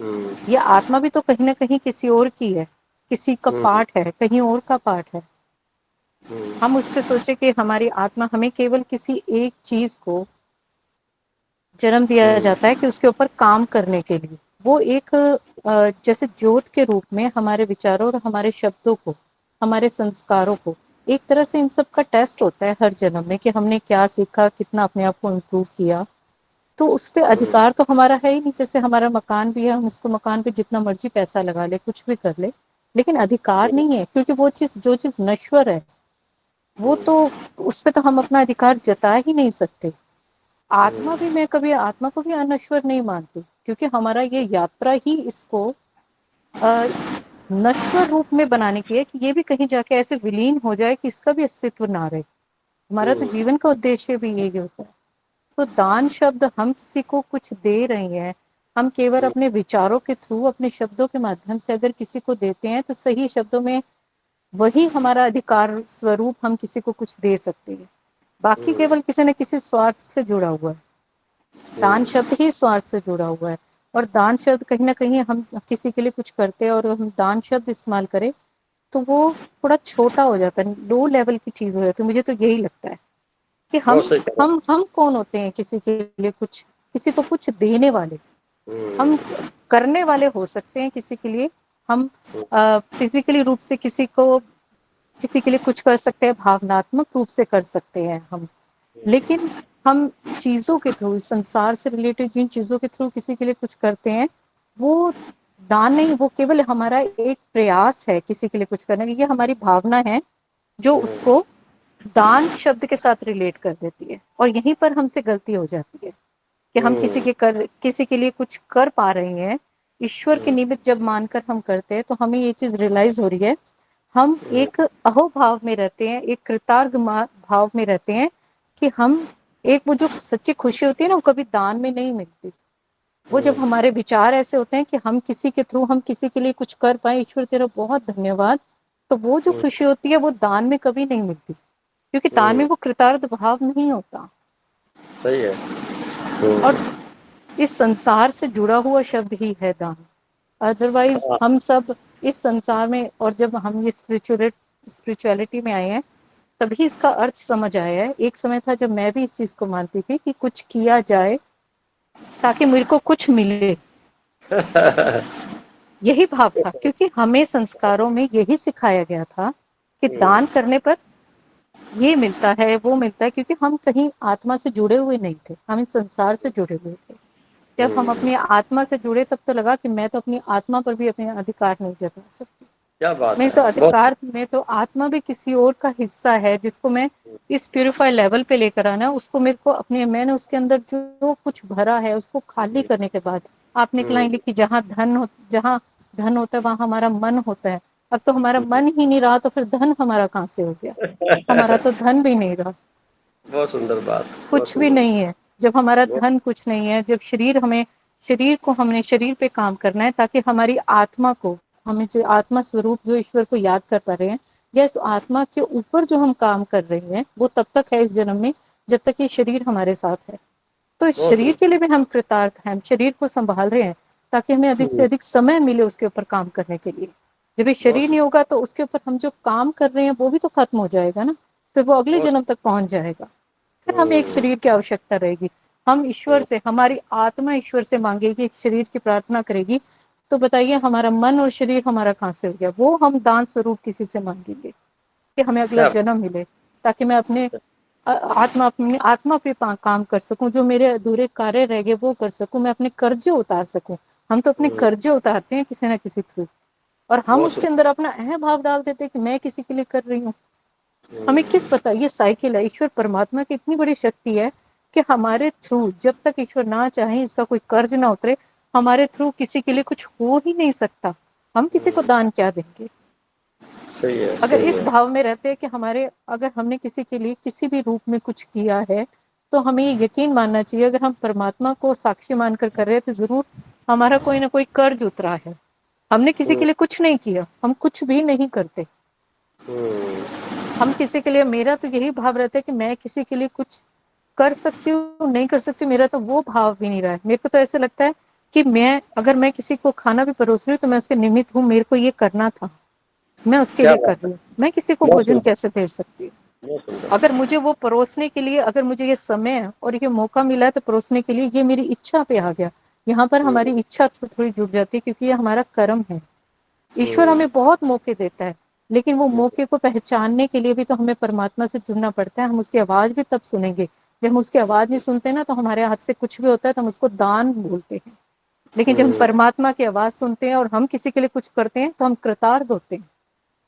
ये आत्मा भी तो कहीं ना कहीं किसी और की है, किसी का पार्ट है, कहीं और का पार्ट है। हम उस पे सोचे कि हमारी आत्मा, हमें केवल किसी एक चीज को जन्म दिया जाता है कि उसके ऊपर काम करने के लिए, वो एक जैसे ज्योत के रूप में हमारे विचारों और हमारे शब्दों को, हमारे संस्कारों को, एक तरह से इन सब का टेस्ट होता है हर जन्म में कि हमने क्या सीखा, कितना अपने आप को इम्प्रूव किया। तो उस पे अधिकार तो हमारा है ही नहीं। जैसे हमारा मकान भी है, हम उसको मकान पे जितना मर्जी पैसा लगा ले, कुछ भी कर ले, लेकिन अधिकार नहीं है, क्योंकि वो चीज, जो चीज नश्वर है, वो तो, उस पे तो हम अपना अधिकार जता ही नहीं सकते। आत्मा भी, मैं कभी आत्मा को भी अनश्वर नहीं मानती, क्योंकि हमारा ये यात्रा ही इसको नश्वर रूप में बनाने की है कि ये भी कहीं जाके ऐसे विलीन हो जाए कि इसका भी अस्तित्व ना रहे। हमारा तो जीवन का उद्देश्य भी यही होता है। तो दान शब्द, हम किसी को कुछ दे रहे हैं, हम केवल अपने विचारों के थ्रू, अपने शब्दों के माध्यम से अगर किसी को देते हैं, तो सही शब्दों में वही हमारा अधिकार स्वरूप, हम किसी को कुछ दे सकते हैं। बाकी केवल किसी न किसी स्वार्थ से जुड़ा हुआ है। दान शब्द ही स्वार्थ से जुड़ा हुआ है। और दान शब्द कहीं ना कहीं, हम किसी के लिए कुछ करते हैं और हम दान शब्द इस्तेमाल करें, तो वो थोड़ा छोटा हो जाता है, लो लेवल की चीज हो जाती है। मुझे तो यही लगता है कि हम कौन होते हैं किसी के लिए कुछ, किसी को कुछ देने वाले। हम करने वाले हो सकते हैं किसी के लिए, हम फिजिकली रूप से किसी के लिए कुछ कर सकते हैं, भावनात्मक रूप से कर सकते हैं हम, लेकिन हम चीजों के थ्रू, संसार से रिलेटेड जिन चीजों के थ्रू किसी के लिए कुछ करते हैं, वो दान नहीं, वो केवल हमारा एक प्रयास है किसी के लिए कुछ करने की। ये हमारी भावना है जो उसको दान शब्द के साथ रिलेट कर देती है। और यहीं पर हमसे गलती हो जाती है कि हम किसी के लिए कुछ कर पा रहे हैं, ईश्वर के निमित्त जब मानकर हम करते हैं, तो हमें ये चीज रियलाइज हो रही है, हम एक अहोभाव में रहते हैं, एक कृतार्थ भाव में रहते हैं कि हम, एक वो जो सच्ची खुशी होती है ना, वो कभी दान में नहीं मिलती। वो जब हमारे विचार ऐसे होते हैं कि हम किसी के थ्रू, हम किसी के लिए कुछ कर पाए, ईश्वर तेरा बहुत धन्यवाद, तो वो जो खुशी होती है वो दान में कभी नहीं मिलती, क्योंकि दान में वो कृतार्थ भाव नहीं होता। सही है। और इस संसार से जुड़ा हुआ शब्द ही है दान। अदरवाइज हम सब इस संसार में, और जब हम ये स्पिरिचुअलिटी में आए हैं, तभी इसका अर्थ समझ आया है। एक समय था जब मैं भी इस चीज को मानती थी कि कुछ किया जाए ताकि मेरे को कुछ मिले, यही भाव था, क्योंकि हमें संस्कारों में यही सिखाया गया था कि दान करने पर ये मिलता है, वो मिलता है, क्योंकि हम कहीं आत्मा से जुड़े हुए नहीं थे, हम इस संसार से जुड़े हुए थे। जब हम अपनी आत्मा से जुड़े, तब तो लगा कि मैं तो अपनी आत्मा पर भी अपने अधिकार नहीं जता सकती। क्या बात मैं है। तो अधिकार में, तो आत्मा भी किसी और का हिस्सा है, जिसको मैं इस प्यूरिफाई लेवल पे लेकर आना है। उसको मेरे को अपने, मैंने उसके अंदर जो कुछ भरा है, उसको खाली करने के बाद, आपने एक लाइन लिखी, जहाँ धन होता है वहां हमारा मन होता है। अब तो हमारा मन ही नहीं रहा, तो फिर धन हमारा कहाँ से हो गया? हमारा तो धन भी नहीं रहा, बहुत सुंदर बात। कुछ भी नहीं है। जब हमारा धन कुछ नहीं है, जब हमने शरीर पे काम करना है, ताकि हमारी आत्मा को, हमें जो आत्मा स्वरूप, जो ईश्वर को याद कर पा रहे हैं, या इस आत्मा के ऊपर जो हम काम कर रहे हैं, वो तब तक है इस जन्म में जब तक ये शरीर हमारे साथ है। तो इस शरीर के लिए भी हम कृतार्थ हैं, हम शरीर को संभाल रहे हैं ताकि हमें अधिक से अधिक समय मिले उसके ऊपर काम करने के लिए। जब ये शरीर नहीं होगा, तो उसके ऊपर हम जो काम कर रहे हैं वो भी तो खत्म हो जाएगा ना, फिर वो अगले जन्म तक पहुंच जाएगा, फिर हमें एक शरीर की आवश्यकता रहेगी। हम ईश्वर से, हमारी आत्मा ईश्वर से मांगेगी, एक शरीर की प्रार्थना करेगी, तो बताइए हमारा मन और शरीर हमारा कहाँ से हो गया? वो हम दान स्वरूप किसी से मांगेंगे कि हमें अगला जन्म मिले, ताकि मैं अपनी आत्मा पे काम कर सकूं, जो मेरे अधूरे कार्य रह गए वो कर सकूं, मैं अपने कर्जे उतार सकूं। हम तो अपने कर्जे उतारते हैं किसी ना किसी थ्रू, और हम उसके अंदर अपना अहभाव डाल देते हैं कि मैं किसी के लिए कर रही हूँ। हमें किस पता, ये साइकिल है। ईश्वर परमात्मा की इतनी बड़ी शक्ति है कि हमारे थ्रू, जब तक ईश्वर ना चाहे, इसका कोई कर्ज ना उतरे, हमारे थ्रू किसी के लिए कुछ हो ही नहीं सकता। हम किसी को दान क्या देंगे? सही है। अगर इस भाव में रहते हैं कि अगर हमने किसी के लिए किसी भी रूप में कुछ किया है, तो हमें ये यकीन मानना चाहिए, अगर हम परमात्मा को साक्षी मानकर कर रहे हैं, तो जरूर हमारा कोई ना कोई कर्ज उतरा है। हमने किसी के लिए कुछ नहीं किया, हम कुछ भी नहीं करते। हम किसी के लिए, मेरा तो यही भाव रहता है कि मैं किसी के लिए कुछ कर सकती हूँ, नहीं कर सकती, मेरा तो वो भाव भी नहीं रहा है। मेरे को तो ऐसे लगता है कि अगर मैं किसी को खाना भी परोस रही हूँ, तो मैं उसके निमित्त हूँ, मेरे को ये करना था, मैं उसके लिए कर रही हूँ। मैं किसी को भोजन कैसे दे सकती हूँ? अगर मुझे वो परोसने के लिए, अगर मुझे ये समय और ये मौका मिला है, तो परोसने के लिए, ये मेरी इच्छा पे आ गया, यहाँ पर हमारी इच्छा थोड़ी जुड़ जाती है, क्योंकि ये हमारा कर्म है। ईश्वर हमें बहुत मौके देता है, लेकिन वो मौके को पहचानने के लिए भी तो हमें परमात्मा से जुड़ना पड़ता है। हम उसकी आवाज भी तब सुनेंगे, जब हम उसकी आवाज नहीं सुनते ना, तो हमारे हाथ से कुछ भी होता है तो हम उसको दान बोलते हैं। लेकिन जब हम परमात्मा की आवाज सुनते हैं और हम किसी के लिए कुछ करते हैं तो हम कृतार्थ होते हैं।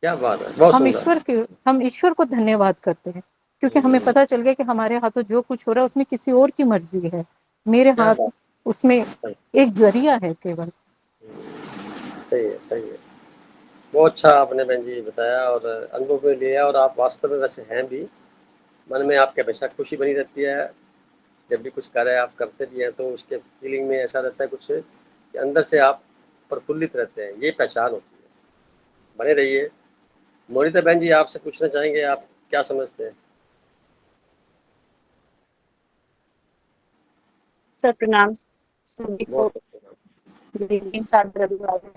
क्या बात है, बहुत सुंदर। हम ईश्वर को धन्यवाद करते हैं, क्योंकि हमें पता चल गया कि हमारे हाथों जो कुछ हो रहा है उसमें किसी और की मर्जी है, मेरे क्या हाथ बात उसमें है। एक जरिया है केवल। सही है, सही है। बहुत अच्छा आपने बहन जी बताया और अनुभव में लिया, और आप वास्तव में वैसे हैं भी। मन में आपके हमेशा खुशी बनी रहती है, जब भी कुछ कार्य आप करते भी हैं तो उसके फीलिंग में ऐसा रहता है कुछ कि अंदर से आप प्रफुल्लित रहते हैं, ये पहचान होती है। बने रहिए। मोनिता बहन जी, आपसे पूछना चाहेंगे, आप क्या समझते हैं? सर प्रणाम सभी को। बहुत अच्छा। गुड इवनिंग साथ रविवार है।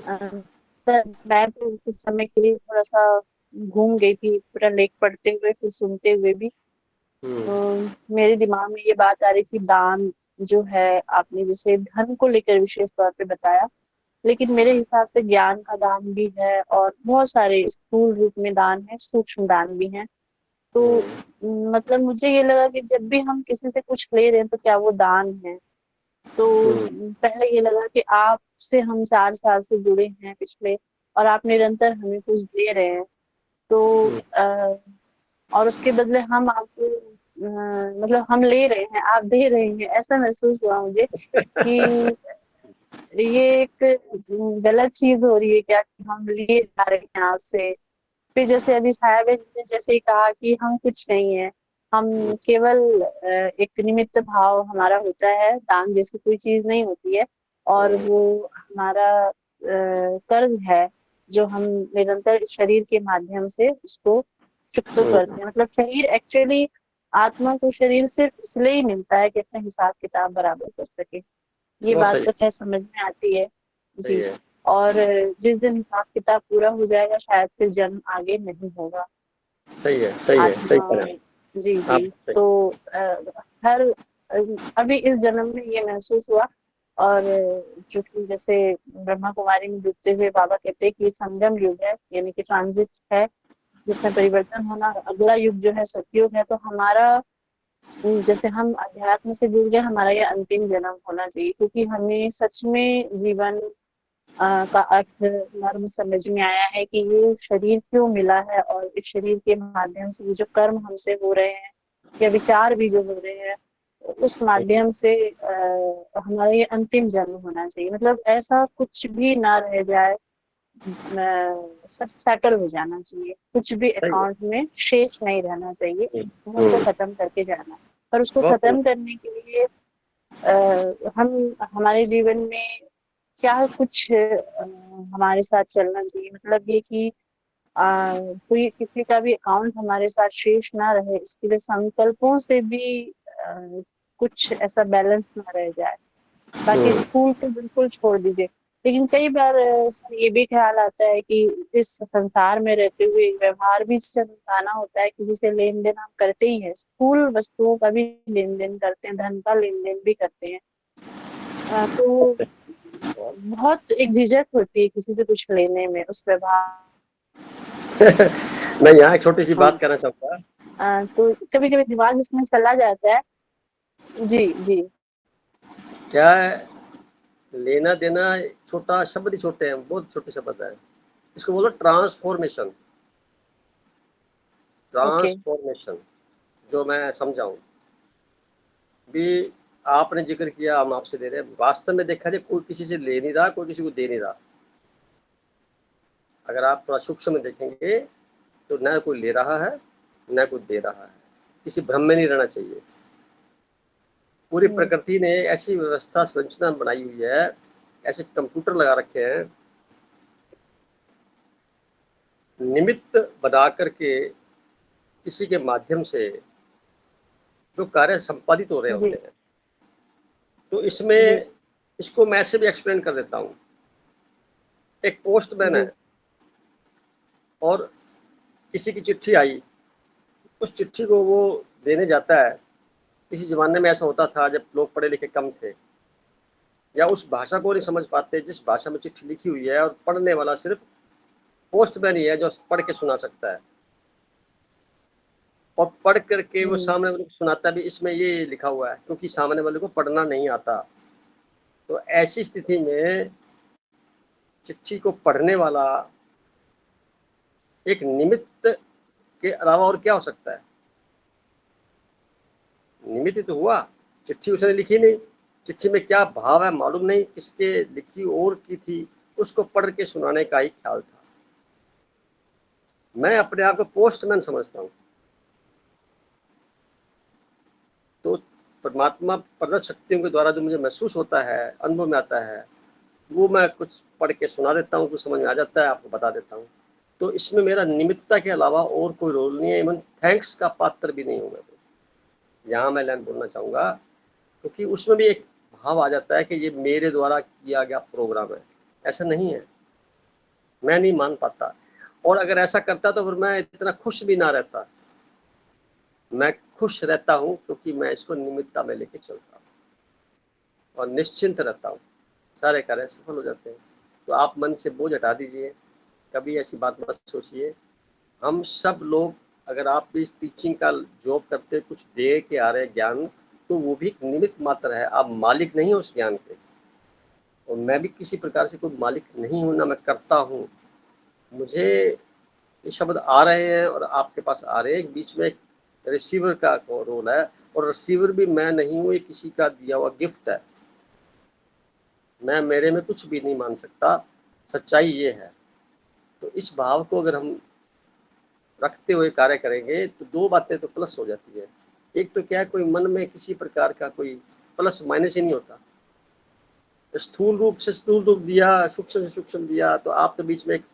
हम्म, सर मैं तो कुछ समय के लिए थोड़ा सा घूम गई थी, पूरा लेख पढ़ते हुए फिर सुनते हुए भी। हम्म, तो मेरे दिमाग में ये बात आ रही थी, दान जो है आपने जैसे धन को लेकर विशेष तौर पे बताया, लेकिन मेरे हिसाब से ज्ञान का दान भी है और बहुत सारे स्थूल रूप में दान है, सूक्ष्म दान भी है। तो मतलब मुझे ये लगा कि जब भी हम किसी से कुछ ले रहे हैं तो क्या वो दान है। तो पहले ये लगा कि आपसे हम 4 साल से जुड़े हैं पिछले, और आप निरंतर हमें कुछ दे रहे हैं। तो और उसके बदले हम आपको मतलब हम ले रहे हैं, आप दे रहे हैं, ऐसा महसूस हुआ मुझे कि ये एक गलत चीज हो रही है क्या, कि हम लिए जा रहे हैं आपसे। फिर जैसे अभी छाया बहन जी ने जैसे ही कहा कि हम कुछ नहीं है, हम केवल एक निमित्त भाव हमारा होता है, दान जैसी कोई चीज नहीं होती है। और वो हमारा कर्ज है जो हम निरंतर शरीर के माध्यम से उसको चुकता करते हैं। मतलब शरीर एक्चुअली, आत्मा को शरीर सिर्फ इसलिए ही मिलता है कि अपना हिसाब किताब बराबर कर सके। ये बहुत बात सही, तो खैर समझ में आती है सही जी। है। और जिस दिन हिसाब किताब पूरा हो जाएगा शायद फिर जन्म आगे नहीं होगा। सही है, सही है, सही आत्मा, कह रहे जी हैं आप। जी। तो हर अभी इस जन्म में ये महसूस हुआ। और क्योंकि जैसे ब्रह्मा कुमारी में डूबते हुए बाबा कहते हैं कि संगम युग है, यानी कि ट्रांजिट है जिसमें परिवर्तन होना, अगला युग जो है सतयुग है। तो हमारा जैसे हम अध्यात्म से जुड़ गए, हमारा ये अंतिम जन्म होना चाहिए, क्योंकि हमें सच में जीवन का अर्थ मर्म समझ में आया है कि ये शरीर क्यों मिला है, और इस शरीर के माध्यम से ये जो कर्म हमसे हो रहे हैं या विचार भी जो हो रहे हैं, उस माध्यम से हमारा ये अंतिम जन्म होना चाहिए। मतलब ऐसा कुछ भी ना रह जाए, सब सेटल हो जाना चाहिए, कुछ भी सही है। अकाउंट में शेष नहीं रहना चाहिए, वो तो हम्म, खत्म करके जाना है। पर उसको बहुत खत्म करने के लिए हम हमारे जीवन में क्या कुछ हमारे साथ चलना चाहिए। मतलब ये कि कोई किसी का भी अकाउंट हमारे साथ शेष ना रहे, इसके लिए संकल्पों से भी कुछ ऐसा बैलेंस ना रह जाए। बाकी स्कूल तो बिल्कुल छोड़ दीजिए, लेकिन कई बार सर ये भी ख्याल आता है कि इस संसार में रहते हुए व्यवहार भी चलाना होता है, किसी से लेन देन हम करते ही है, स्कूल वस्तुओं का भी लेन देन करते हैं, धन का लेन देन भी करते हैं। तो बहुत एक झिझक होती है किसी से कुछ लेने में, उस व्यवहार। मैं यहाँ एक छोटी सी हाँ, बात कहना चाहूंगा। तो कभी कभी दिमाग इसमें चला जाता है। जी जी क्या है, लेना देना छोटा शब्द ही छोटे हैं, बहुत छोटे शब्द है। इसको बोलो ट्रांसफॉर्मेशन। ओके ट्रांसफॉर्मेशन जो मैं समझाऊं भी, आपने जिक्र किया हम आपसे दे रहे हैं, वास्तव में देखा जाए कोई किसी से ले नहीं रहा, कोई किसी को दे नहीं रहा। अगर आप थोड़ा सूक्ष्म में देखेंगे तो न कोई ले रहा है न कोई दे रहा है। किसी भ्रम में नहीं रहना चाहिए। पूरी प्रकृति ने ऐसी व्यवस्था संरचना बनाई हुई है, ऐसे कंप्यूटर लगा रखे हैं, निमित्त बना करके किसी के माध्यम से जो कार्य संपादित हो रहे जी होते हैं। तो जी इसमें इसको मैं ऐसे भी एक्सप्लेन कर देता हूँ। एक पोस्टमैन जी है और किसी की चिट्ठी आई, उस चिट्ठी को वो देने जाता है। किसी जमाने में ऐसा होता था जब लोग पढ़े लिखे कम थे, या उस भाषा को नहीं समझ पाते जिस भाषा में चिट्ठी लिखी हुई है, और पढ़ने वाला सिर्फ पोस्टमैन ही है जो पढ़ के सुना सकता है, और पढ़ करके वो सामने वाले को सुनाता भी इसमें ये लिखा हुआ है, क्योंकि सामने वाले को पढ़ना नहीं आता। तो ऐसी स्थिति में चिट्ठी को पढ़ने वाला एक निमित्त के अलावा और क्या हो सकता है? निमित्त तो हुआ, चिट्ठी उसने लिखी नहीं, चिट्ठी में क्या भाव है मालूम नहीं, किसके लिखी और की थी, उसको पढ़ के सुनाने का ही ख्याल था। मैं अपने आप को पोस्टमैन समझता हूँ। तो परमात्मा प्रदत्त शक्तियों के द्वारा जो मुझे महसूस होता है, अनुभव में आता है, वो मैं कुछ पढ़ के सुना देता हूँ, कुछ समझ में आ जाता है, आपको बता देता हूँ। तो इसमें मेरा निमित्तता के अलावा और कोई रोल नहीं है, इवन थैंक्स का पात्र भी नहीं हूँ मैं। यहाँ मैं लाइन बोलना चाहूँगा, क्योंकि उसमें भी एक भाव आ जाता है कि ये मेरे द्वारा किया गया प्रोग्राम है। ऐसा नहीं है, मैं नहीं मान पाता, और अगर ऐसा करता तो फिर मैं इतना खुश भी ना रहता। मैं खुश रहता हूँ क्योंकि मैं इसको निमित्ता में लेके चलता हूँ और निश्चिंत रहता हूँ, सारे कार्य सफल हो जाते हैं। तो आप मन से बोझ हटा दीजिए, कभी ऐसी बात मत सोचिए। हम सब लोग, अगर आप भी टीचिंग का जॉब करते, कुछ दे के आ रहे ज्ञान, तो वो भी एक निमित्त मात्र है, आप मालिक नहीं हो उस ज्ञान के। और मैं भी किसी प्रकार से कोई मालिक नहीं हूँ, ना मैं करता हूँ। मुझे ये शब्द आ रहे हैं और आपके पास आ रहे हैं, बीच में एक रिसीवर का रोल है, और रिसीवर भी मैं नहीं हूँ, ये किसी का दिया हुआ गिफ्ट है। मैं मेरे में कुछ भी नहीं मान सकता, सच्चाई ये है। तो इस भाव को अगर हम रखते हुए कार्य करेंगे तो दो बातें तो प्लस हो जाती है। एक तो क्या है, कोई मन में किसी प्रकार का कोई प्लस माइनस ही नहीं होता। स्थूल रूप से स्थूल रूप दिया, सूक्ष्म से सूक्ष्म दिया, तो आप तो बीच में एक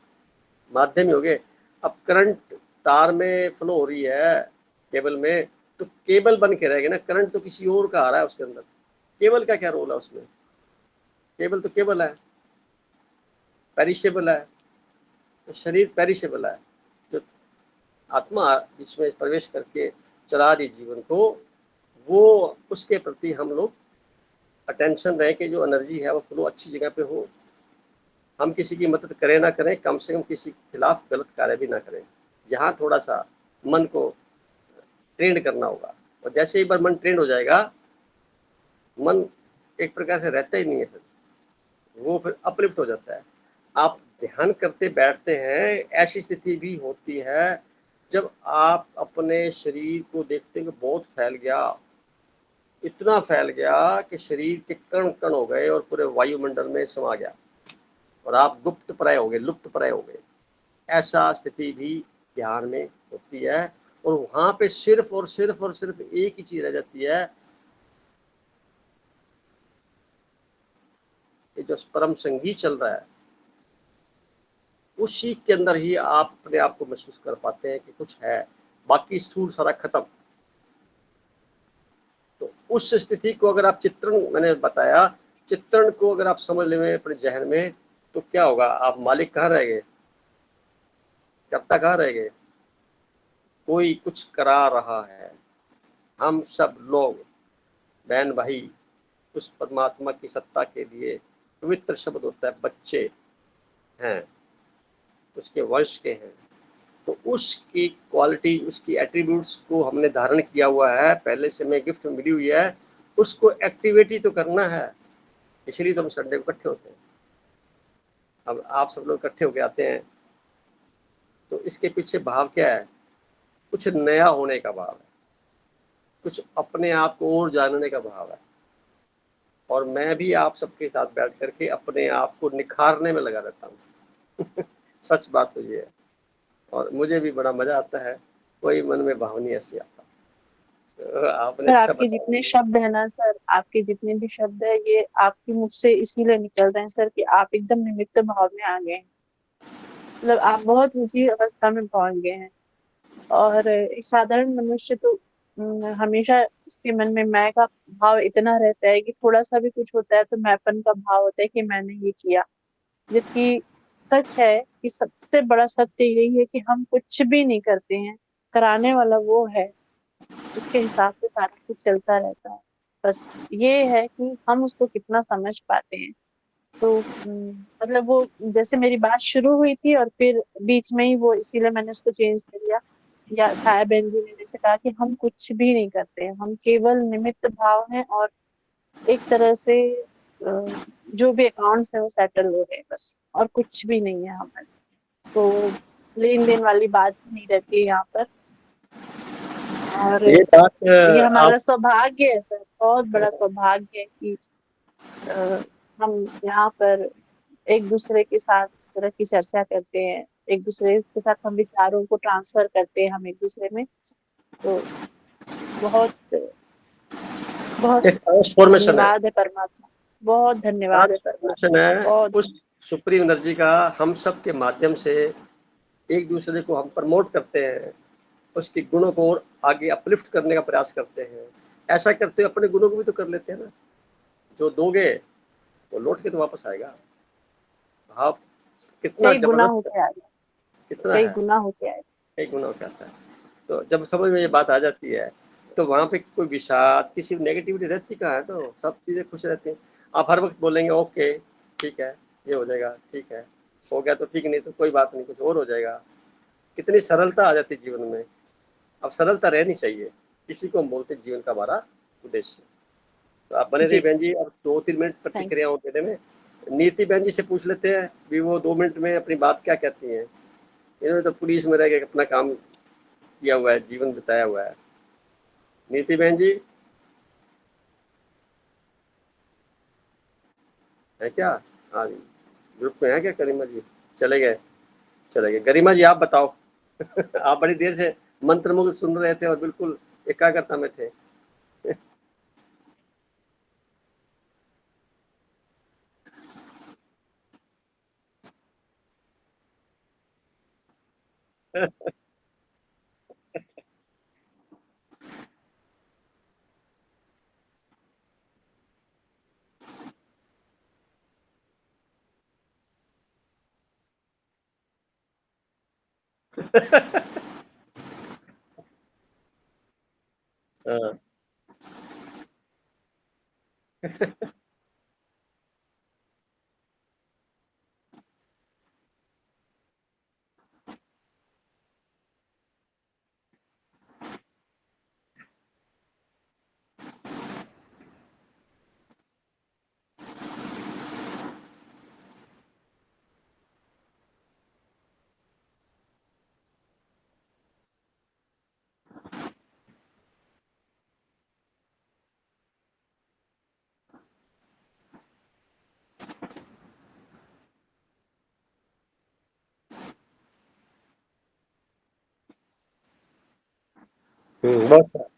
माध्यम ही हो गए। अब करंट तार में फ्लो हो रही है केबल में, तो केबल बन के रहेगा ना, करंट तो किसी और का आ रहा है उसके अंदर। केबल का क्या रोल है उसमें? केबल तो केबल है, पेरिशेबल है। तो शरीर पेरिशेबल है, जो आत्मा बीच में प्रवेश करके चला दी जीवन को, वो उसके प्रति हम लोग अटेंशन रहे कि जो एनर्जी है वो फ्लो अच्छी जगह पे हो। हम किसी की मदद करें ना करें, कम से कम किसी के खिलाफ गलत कार्य भी ना करें। यहाँ थोड़ा सा मन को ट्रेंड करना होगा, और जैसे एक बार मन ट्रेंड हो जाएगा, मन एक प्रकार से रहता ही नहीं है, फिर वो फिर अपलिफ्ट हो जाता है। आप ध्यान करते बैठते हैं, ऐसी स्थिति भी होती है जब आप अपने शरीर को देखते हैं कि बहुत फैल गया, इतना फैल गया कि शरीर के कण कण हो गए और पूरे वायुमंडल में समा गया, और आप गुप्त प्राय हो गए, लुप्त प्राय हो गए। ऐसा स्थिति भी ध्यान में होती है, और वहां पे सिर्फ और सिर्फ और सिर्फ एक ही चीज रह जाती है कि जो परम संगीत चल रहा है, उसी के अंदर ही आप अपने आप को महसूस कर पाते हैं कि कुछ है, बाकी स्थूल सारा खत्म। तो उस स्थिति को अगर आप चित्रण, मैंने बताया, चित्रण को अगर आप समझ लें अपने जहन में, तो क्या होगा? आप मालिक कहाँ रह गए, कर्ता कहाँ रह गए? कोई कुछ करा रहा है, हम सब लोग बहन भाई उस परमात्मा की सत्ता के लिए, पवित्र शब्द होता है, बच्चे हैं, उसके वंश के हैं। तो उसकी क्वालिटी, उसकी एट्रीब्यूट्स को हमने धारण किया हुआ है, पहले से हमें गिफ्ट मिली हुई है, उसको एक्टिवेट ही तो करना है। इसलिए तो हम संडे को इकट्ठे होते हैं। अब आप सब लोग इकट्ठे होके आते हैं, तो इसके पीछे भाव क्या है? कुछ नया होने का भाव है, कुछ अपने आप को और जानने का भाव है। और मैं भी आप सबके साथ बैठ करके अपने आप को निखारने में लगा रहता हूँ। सच बात तो ये है, और मुझे भी बड़ा मजा आता है, कोई मन में भाव नहीं ऐसी आता। तो आपने सर अच्छा आपके जितने बताया। शब्द है ना सर, आपके जितने भी शब्द है, ये आपके मुख से इसीलिए निकल रहे हैं सर कि आप एकदम निमित्त भाव में आ गए हैं। मतलब आप बहुत ऊंची अवस्था में पहुंच गए हैं। और एक साधारण मनुष्य तो हमेशा उसके मन में मैं का भाव इतना रहता है कि थोड़ा सा भी कुछ होता है तो मैंपन का भाव होता है कि मैंने ये किया। जबकि सच है कि सबसे बड़ा सत्य यही है कि हम कुछ भी नहीं करते हैं, कराने वाला वो है, उसके हिसाब से सारा कुछ चलता रहता है। बस ये है कि हम उसको कितना समझ पाते हैं। तो मतलब वो जैसे मेरी बात शुरू हुई थी और फिर बीच में ही वो, इसीलिए मैंने उसको चेंज कर दिया। या छाया बहन जी ने जैसे कहा कि हम कुछ भी नहीं करते हैं, हम केवल निमित्त भाव हैं और एक तरह से जो भी अकाउंट्स है वो सेटल हो रहे हैं बस, और कुछ भी नहीं है हमारे। तो लेन देन वाली बात ही नहीं रहती है यहाँ पर। और ये बात ये आप हमारा सौभाग्य है सर, बहुत बड़ा सौभाग्य है कि अ, हम यहाँ पर एक दूसरे के साथ इस तरह की चर्चा करते हैं, एक दूसरे के साथ हम विचारों को ट्रांसफर करते हैं हम एक दूसरे में। तो बहुत बहुत एक ट्रांसफॉर्मेशन है, धन्यवाद है परमात्मा, बहुत धन्यवाद है ट्रांसफॉर्मेशन परमात्मा, है बहुत उस सुप्रीम एनर्जी का। हम सब के माध्यम से एक दूसरे को हम प्रमोट करते हैं, उसके गुणों को और आगे अपलिफ्ट करने का प्रयास करते हैं। ऐसा करते हुए अपने गुणों को भी तो कर लेते हैं ना। जो दोगे वो लौट के तो वापस आएगा। आप कितना कई गुना जबरदस्त होके आएगा, कितना कई है, गुना होके आएगा। एक गुना हो जाता है। तो जब समझ में ये बात आ जाती है तो वहाँ पे कोई विषाद, किसी नेगेटिविटी रहती कहाँ है। तो सब चीज़ें खुश रहती हैं। आप हर वक्त बोलेंगे ओके ठीक है, ये हो जाएगा, ठीक है, हो गया तो ठीक, नहीं तो कोई बात नहीं, कुछ और हो जाएगा। कितनी सरलता आ जाती है जीवन में। अब सरलता रहनी चाहिए, इसी को हम बोलते हैं जीवन का हमारा उद्देश्य। तो आप बने रहिए जी, बहन जी। अब 2-3 मिनट थैंक प्रतिक्रियाओं देने में नीति बहन जी से पूछ लेते हैं भी, वो 2 मिनट में अपनी बात क्या कहती हैं। इन्होंने तो पुलिस में रह के अपना काम किया हुआ है, जीवन बिताया हुआ है। नीति बहन जी है क्या? हाँ जी, ग्रुप में है क्या? करीमा जी चले गए, चले गए। गरिमा जी आप बताओ। आप बड़ी देर से मंत्र मुग्ध सुन रहे थे और बिल्कुल एकाग्रता में थे। हाँ। बहुत सारा।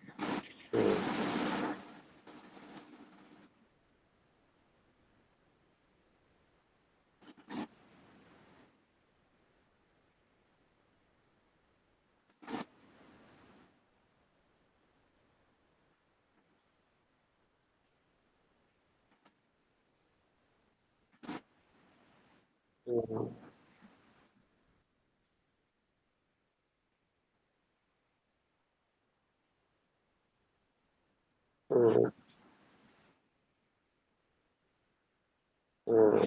हम्म, हम्म, हम्म।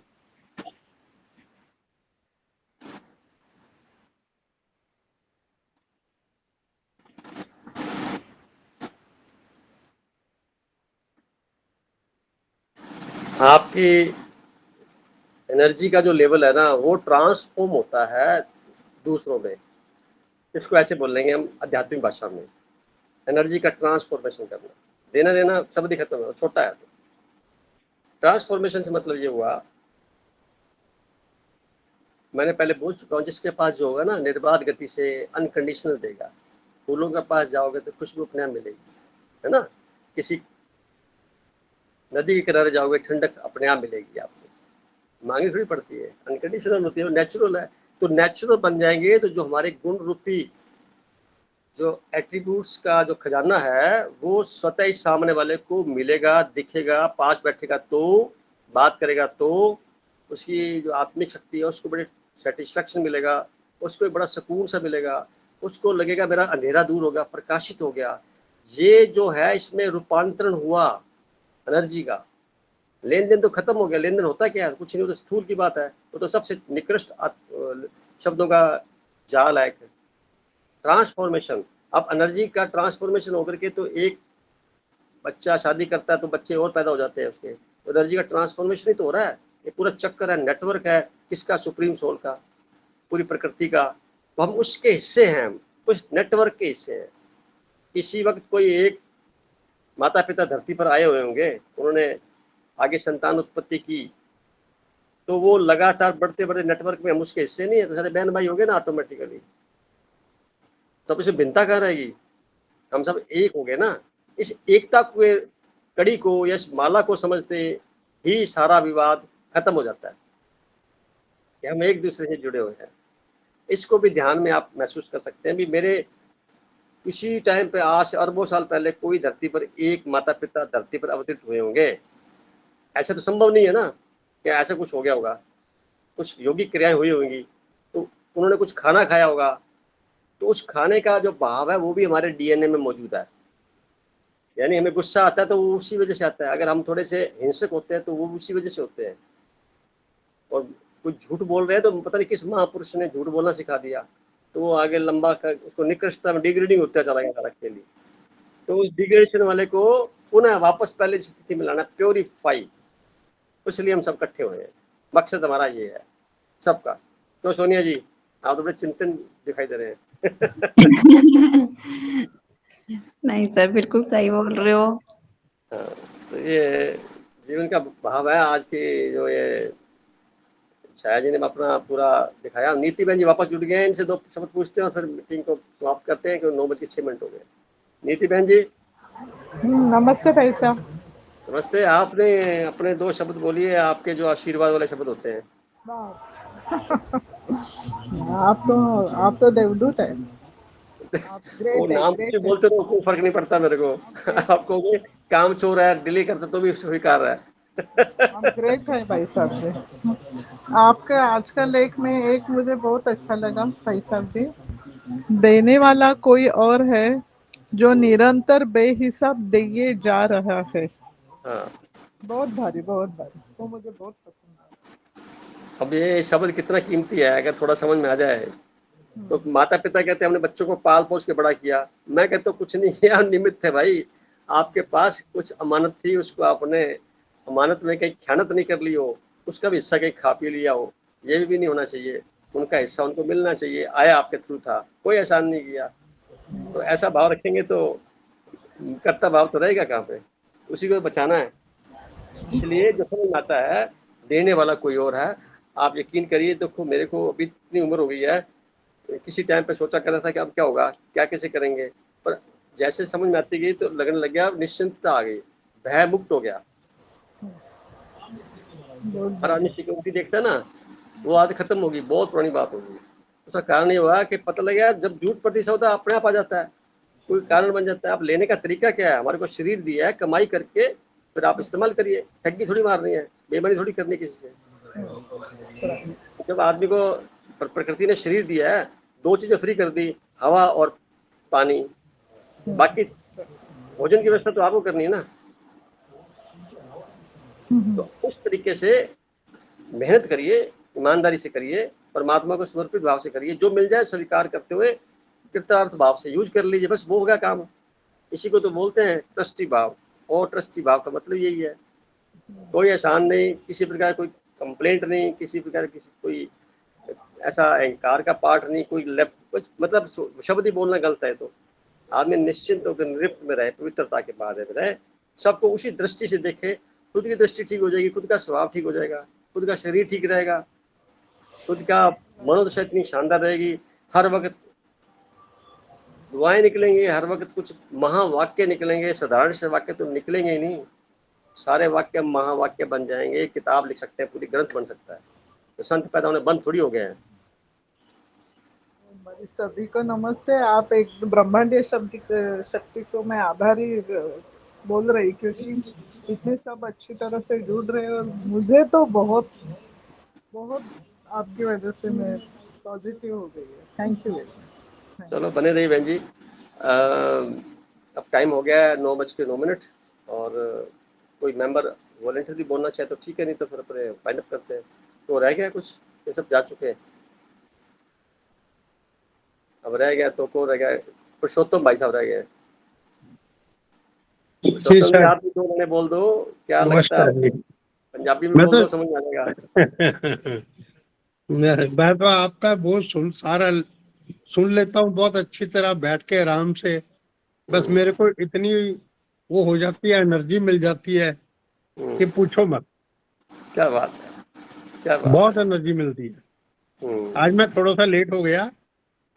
आपकी एनर्जी का जो लेवल है ना, वो ट्रांसफॉर्म होता है दूसरों में। इसको ऐसे बोल लेंगे हम आध्यात्मिक भाषा में, एनर्जी का ट्रांसफॉर्मेशन करना। देना लेना शब्द ही खत्म है, छोटा है। ट्रांसफॉर्मेशन से मतलब ये हुआ, मैंने पहले बोल चुका हूँ, जिसके पास जो होगा ना निर्बाध गति से अनकंडीशनल देगा। फूलों के पास जाओगे तो खुशबू अपने आप मिलेगी, है ना। किसी नदी के किनारे जाओगे, ठंडक अपने आप मिलेगी आपको, मांगनी थोड़ी पड़ती है। अनकंडीशनल होती है, नेचुरल है। तो नेचुरल बन जाएंगे तो जो हमारे गुण रूपी जो एट्रीब्यूट्स का जो खजाना है, वो स्वतः ही सामने वाले को मिलेगा, दिखेगा, पास बैठेगा तो, बात करेगा तो, उसकी जो आत्मिक शक्ति है उसको बड़े सेटिस्फेक्शन मिलेगा, उसको एक बड़ा सुकून सा मिलेगा। उसको लगेगा मेरा अंधेरा दूर हो गया, प्रकाशित हो गया। ये जो है इसमें रूपांतरण हुआ, एनर्जी का। लेन देन तो खत्म हो गया, लेन देन होता क्या है, कुछ नहीं, वो तो स्थूल की बात है, वो तो सबसे निकृष्ट शब्दों का जाल है। ट्रांसफॉर्मेशन, अब एनर्जी का ट्रांसफॉर्मेशन होकर के तो एक बच्चा शादी करता है तो बच्चे और पैदा हो जाते हैं उसके, तो एनर्जी का ट्रांसफॉर्मेशन ही तो हो रहा है। ये पूरा चक्कर है, नेटवर्क है, किसका, सुप्रीम सोल का, पूरी प्रकृति का। तो हम उसके हिस्से हैं, हम उस नेटवर्क के हिस्से हैं। किसी वक्त कोई एक माता पिता धरती पर आए हुए होंगे, उन्होंने आगे संतान उत्पत्ति की, तो वो लगातार बढ़ते बढ़ते नेटवर्क में हम उसके हिस्से नहीं है, तो सारे बहन भाई हो गए ना ऑटोमेटिकली। तो अब इसे भिन्नता कहाँ रहेगी, हम सब एक हो गए ना। इस एकता को, कड़ी को या इस माला को समझते ही सारा विवाद खत्म हो जाता है कि हम एक दूसरे से जुड़े हुए हैं। इसको भी ध्यान में आप महसूस कर सकते हैं भी, मेरे उसी टाइम पे आज से अरबों साल पहले कोई धरती पर एक माता पिता धरती पर अवतरित हुए होंगे, ऐसा तो संभव नहीं है ना कि ऐसा कुछ हो गया होगा। कुछ योगिक क्रियाएं हुई होंगी, तो उन्होंने कुछ खाना खाया होगा, तो उस खाने का जो भाव है वो भी हमारे डीएनए में मौजूद है। यानी हमें गुस्सा आता है तो वो उसी वजह से आता है, अगर हम थोड़े से हिंसक होते हैं तो वो उसी वजह से होते हैं। और कुछ झूठ बोल रहे हैं तो पता नहीं किस महापुरुष ने झूठ बोलना सिखा दिया, तो वो आगे लंबा कर उसको निकृष्टता में डिग्रेडिंग होता चला गया के लिए। तो उस डिग्रेडेशन वाले को पुनः वापस पहले स्थिति में लाना, प्योरीफाई, इसलिए हम सब इकट्ठे हुए हैं। मकसद हमारा ये है सबका। तो सोनिया जी, आप तो बड़े चिंतन दिखाई दे रहे हैं। नहीं सर, बिल्कुल सही बोल रहे हो। हाँ, तो ये जीवन का भाव है। आज की जो ये छाया जी ने अपना पूरा दिखाया। नीति बहन जी वापस जुड़ गए हैं, इनसे दो शब्द पूछते हैं और फिर मीटिंग को समाप्त करते हैं, क्योंकि 9:06 हो गए। नीति बहन जी नमस्ते भाई साहब। नमस्ते। आपने अपने 2 शब्द बोलिए, आपके जो आशीर्वाद वाले शब्द होते हैं। आप तो देवदूत है। आप वो ग्रेट है, नाम कुछ ग्रेट है। बोलते रहो, कोई फर्क नहीं पड़ता मेरे को। आप ग्रेट आप कहोगे काम चोर है, डिलीट करते तो भी स्वीकार है। हम ग्रेट है भाई साहब जी। आपके आज का लेख में एक मुझे बहुत अच्छा लगा भाई साहब जी। देने वाला कोई और है जो निरंतर बेहिसाब दिए जा रहा है। हाँ, बहुत भारी, बहुत भारी, वो मुझे बहुत पसंद आया। अब ये शब्द कितना कीमती है, अगर थोड़ा समझ में आ जाए। तो माता पिता कहते हैं हमने बच्चों को पाल पोस के बड़ा किया, मैं कहता हूँ कुछ नहीं किया, निमित्त है भाई। आपके पास कुछ अमानत थी, उसको आपने अमानत में कहीं खयानत नहीं कर ली हो, उसका भी हिस्सा कहीं खा पी लिया हो, ये भी नहीं होना चाहिए। उनका हिस्सा उनको मिलना चाहिए, आया आपके थ्रू था, कोई एहसान नहीं किया। तो ऐसा भाव रखेंगे तो कर्ता भाव तो रहेगा कहाँ पे, उसी को बचाना है। इसलिए जो समझ में आता है देने वाला कोई और है। आप यकीन करिए, देखो मेरे को अभी इतनी उम्र हो गई है, किसी टाइम पे सोचा करता था कि अब क्या होगा, क्या कैसे करेंगे, पर जैसे समझ में आती गई तो लगने लग गया, निश्चिंतता आ गई, भय मुक्त हो गया। हर आदमी सिक्योरिटी देखता है ना, वो आदत खत्म होगी, बहुत पुरानी बात होगी। उसका कारण ये हुआ कि पता लगा जब झूठ प्रतिशत होता है अपने आप आ जाता है, कोई कारण बन जाता है। आप लेने का तरीका क्या है, हमारे को शरीर दिया है, कमाई करके फिर आप इस्तेमाल करिए, ठगी थोड़ी मारनी है, बेईमानी थोड़ी करनी किसी से। जब आदमी को प्रकृति ने शरीर दिया है, 2 चीजें फ्री कर दी, हवा और पानी, बाकी भोजन की व्यवस्था तो आपको करनी है ना। तो उस तरीके से मेहनत करिए, ईमानदारी से करिए, परमात्मा को समर्पित भाव से करिए, जो मिल जाए स्वीकार करते हुए कृतार्थ भाव से यूज कर लीजिए, बस वो होगा काम। इसी को तो बोलते हैं ट्रस्टी भाव, और ट्रस्टी भाव का मतलब यही है। कोई एहसान नहीं, किसी प्रकार कोई कंप्लेंट नहीं, किसी प्रकार किसी कोई ऐसा अहंकार का पाठ नहीं, कोई कुछ मतलब शब्द ही बोलना गलत है। तो आदमी निश्चिंत होकर निरुक्त में रहे, पवित्रता के बाद में रहे, सबको उसी दृष्टि से देखे, खुद की दृष्टि ठीक हो जाएगी, खुद का स्वभाव ठीक हो जाएगा, खुद का शरीर ठीक रहेगा, खुद का मनोदशा इतनी शानदार रहेगी। हर वक्त दुआएं निकलेंगी, हर वक्त कुछ महावाक्य निकलेंगे, साधारण से वाक्य तो निकलेंगे ही नहीं, सारे वाक्य महावाक्य बन जाएंगे, किताब लिख सकते हैं, पूरी ग्रंथ बन सकता है। तो संत पैदा होने बंद थोड़ी हो गए हैं। सभी को नमस्ते। आप एक ब्रह्मांडीय शक्ति को मैं आभारी बोल रही, क्योंकि इतने सब अच्छी तरह से जुड़ रहे हैं और मुझे तो बहुत बहुत आपकी वजह से मैं पॉजिटिव हो गई है। Thank you very much. चलो बने रहिए बहन जी। अब टाइम हो गया है 9:09 और कोई मेंबर वॉलंटियरली बोलना चाहे तो ठीक है, नहीं तो फिर अपने फाइंड अप करते हैं। तो रह गया कुछ, ये सब जा चुके हैं। अब रह गया तो कौन रह गया? पुरुषोत्तम भाई साहब रह गए। जी पुरुषोत्तम जी, सर, आप भी 2 महीने बोल दो, क्या लगता है नमस्कार आपको? जी। पंजाबी में मैं बोल तो दो, समझ में आ जाएगा। मैं तो आपका बहुत सारा सुन लेता हूँ बहुत अच्छी तरह बैठ के आराम से। बस मेरे को इतनी वो हो जाती है, एनर्जी मिल जाती है कि पूछो मत। क्या बात है, क्या बात बहुत है। एनर्जी मिलती है। हम्म, आज मैं थोड़ा सा लेट हो गया।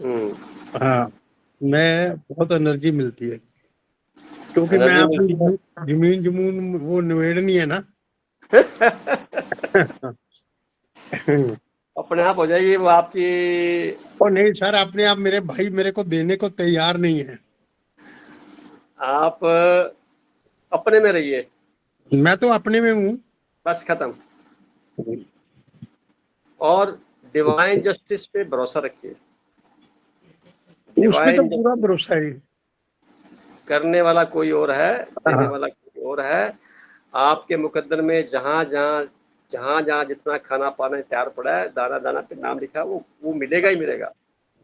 हम्म, हाँ, मैं बहुत एनर्जी मिलती है क्योंकि मैं एनर्जी अपनी मिलती है। जमीन जमून वो निवेड़नी है ना। अपने आप हो जाएगी वो आपकी। और नहीं सर, अपने आप मेरे भाई मेरे को देने को तैयार नहीं है। आप अपने में रहिए, मैं तो अपने में हूँ। बस खत्म। और डिवाइन जस्टिस पे भरोसा रखिए। उसमें तो डिवाइन पूरा जस्टिस भरोसा है। करने वाला कोई और है, देने हाँ, वाला कोई और है। आपके मुकद्दर में जहां जहां जितना खाना पाना तैयार पड़ा है, दाना दाना पे नाम लिखा है, वो मिलेगा ही मिलेगा,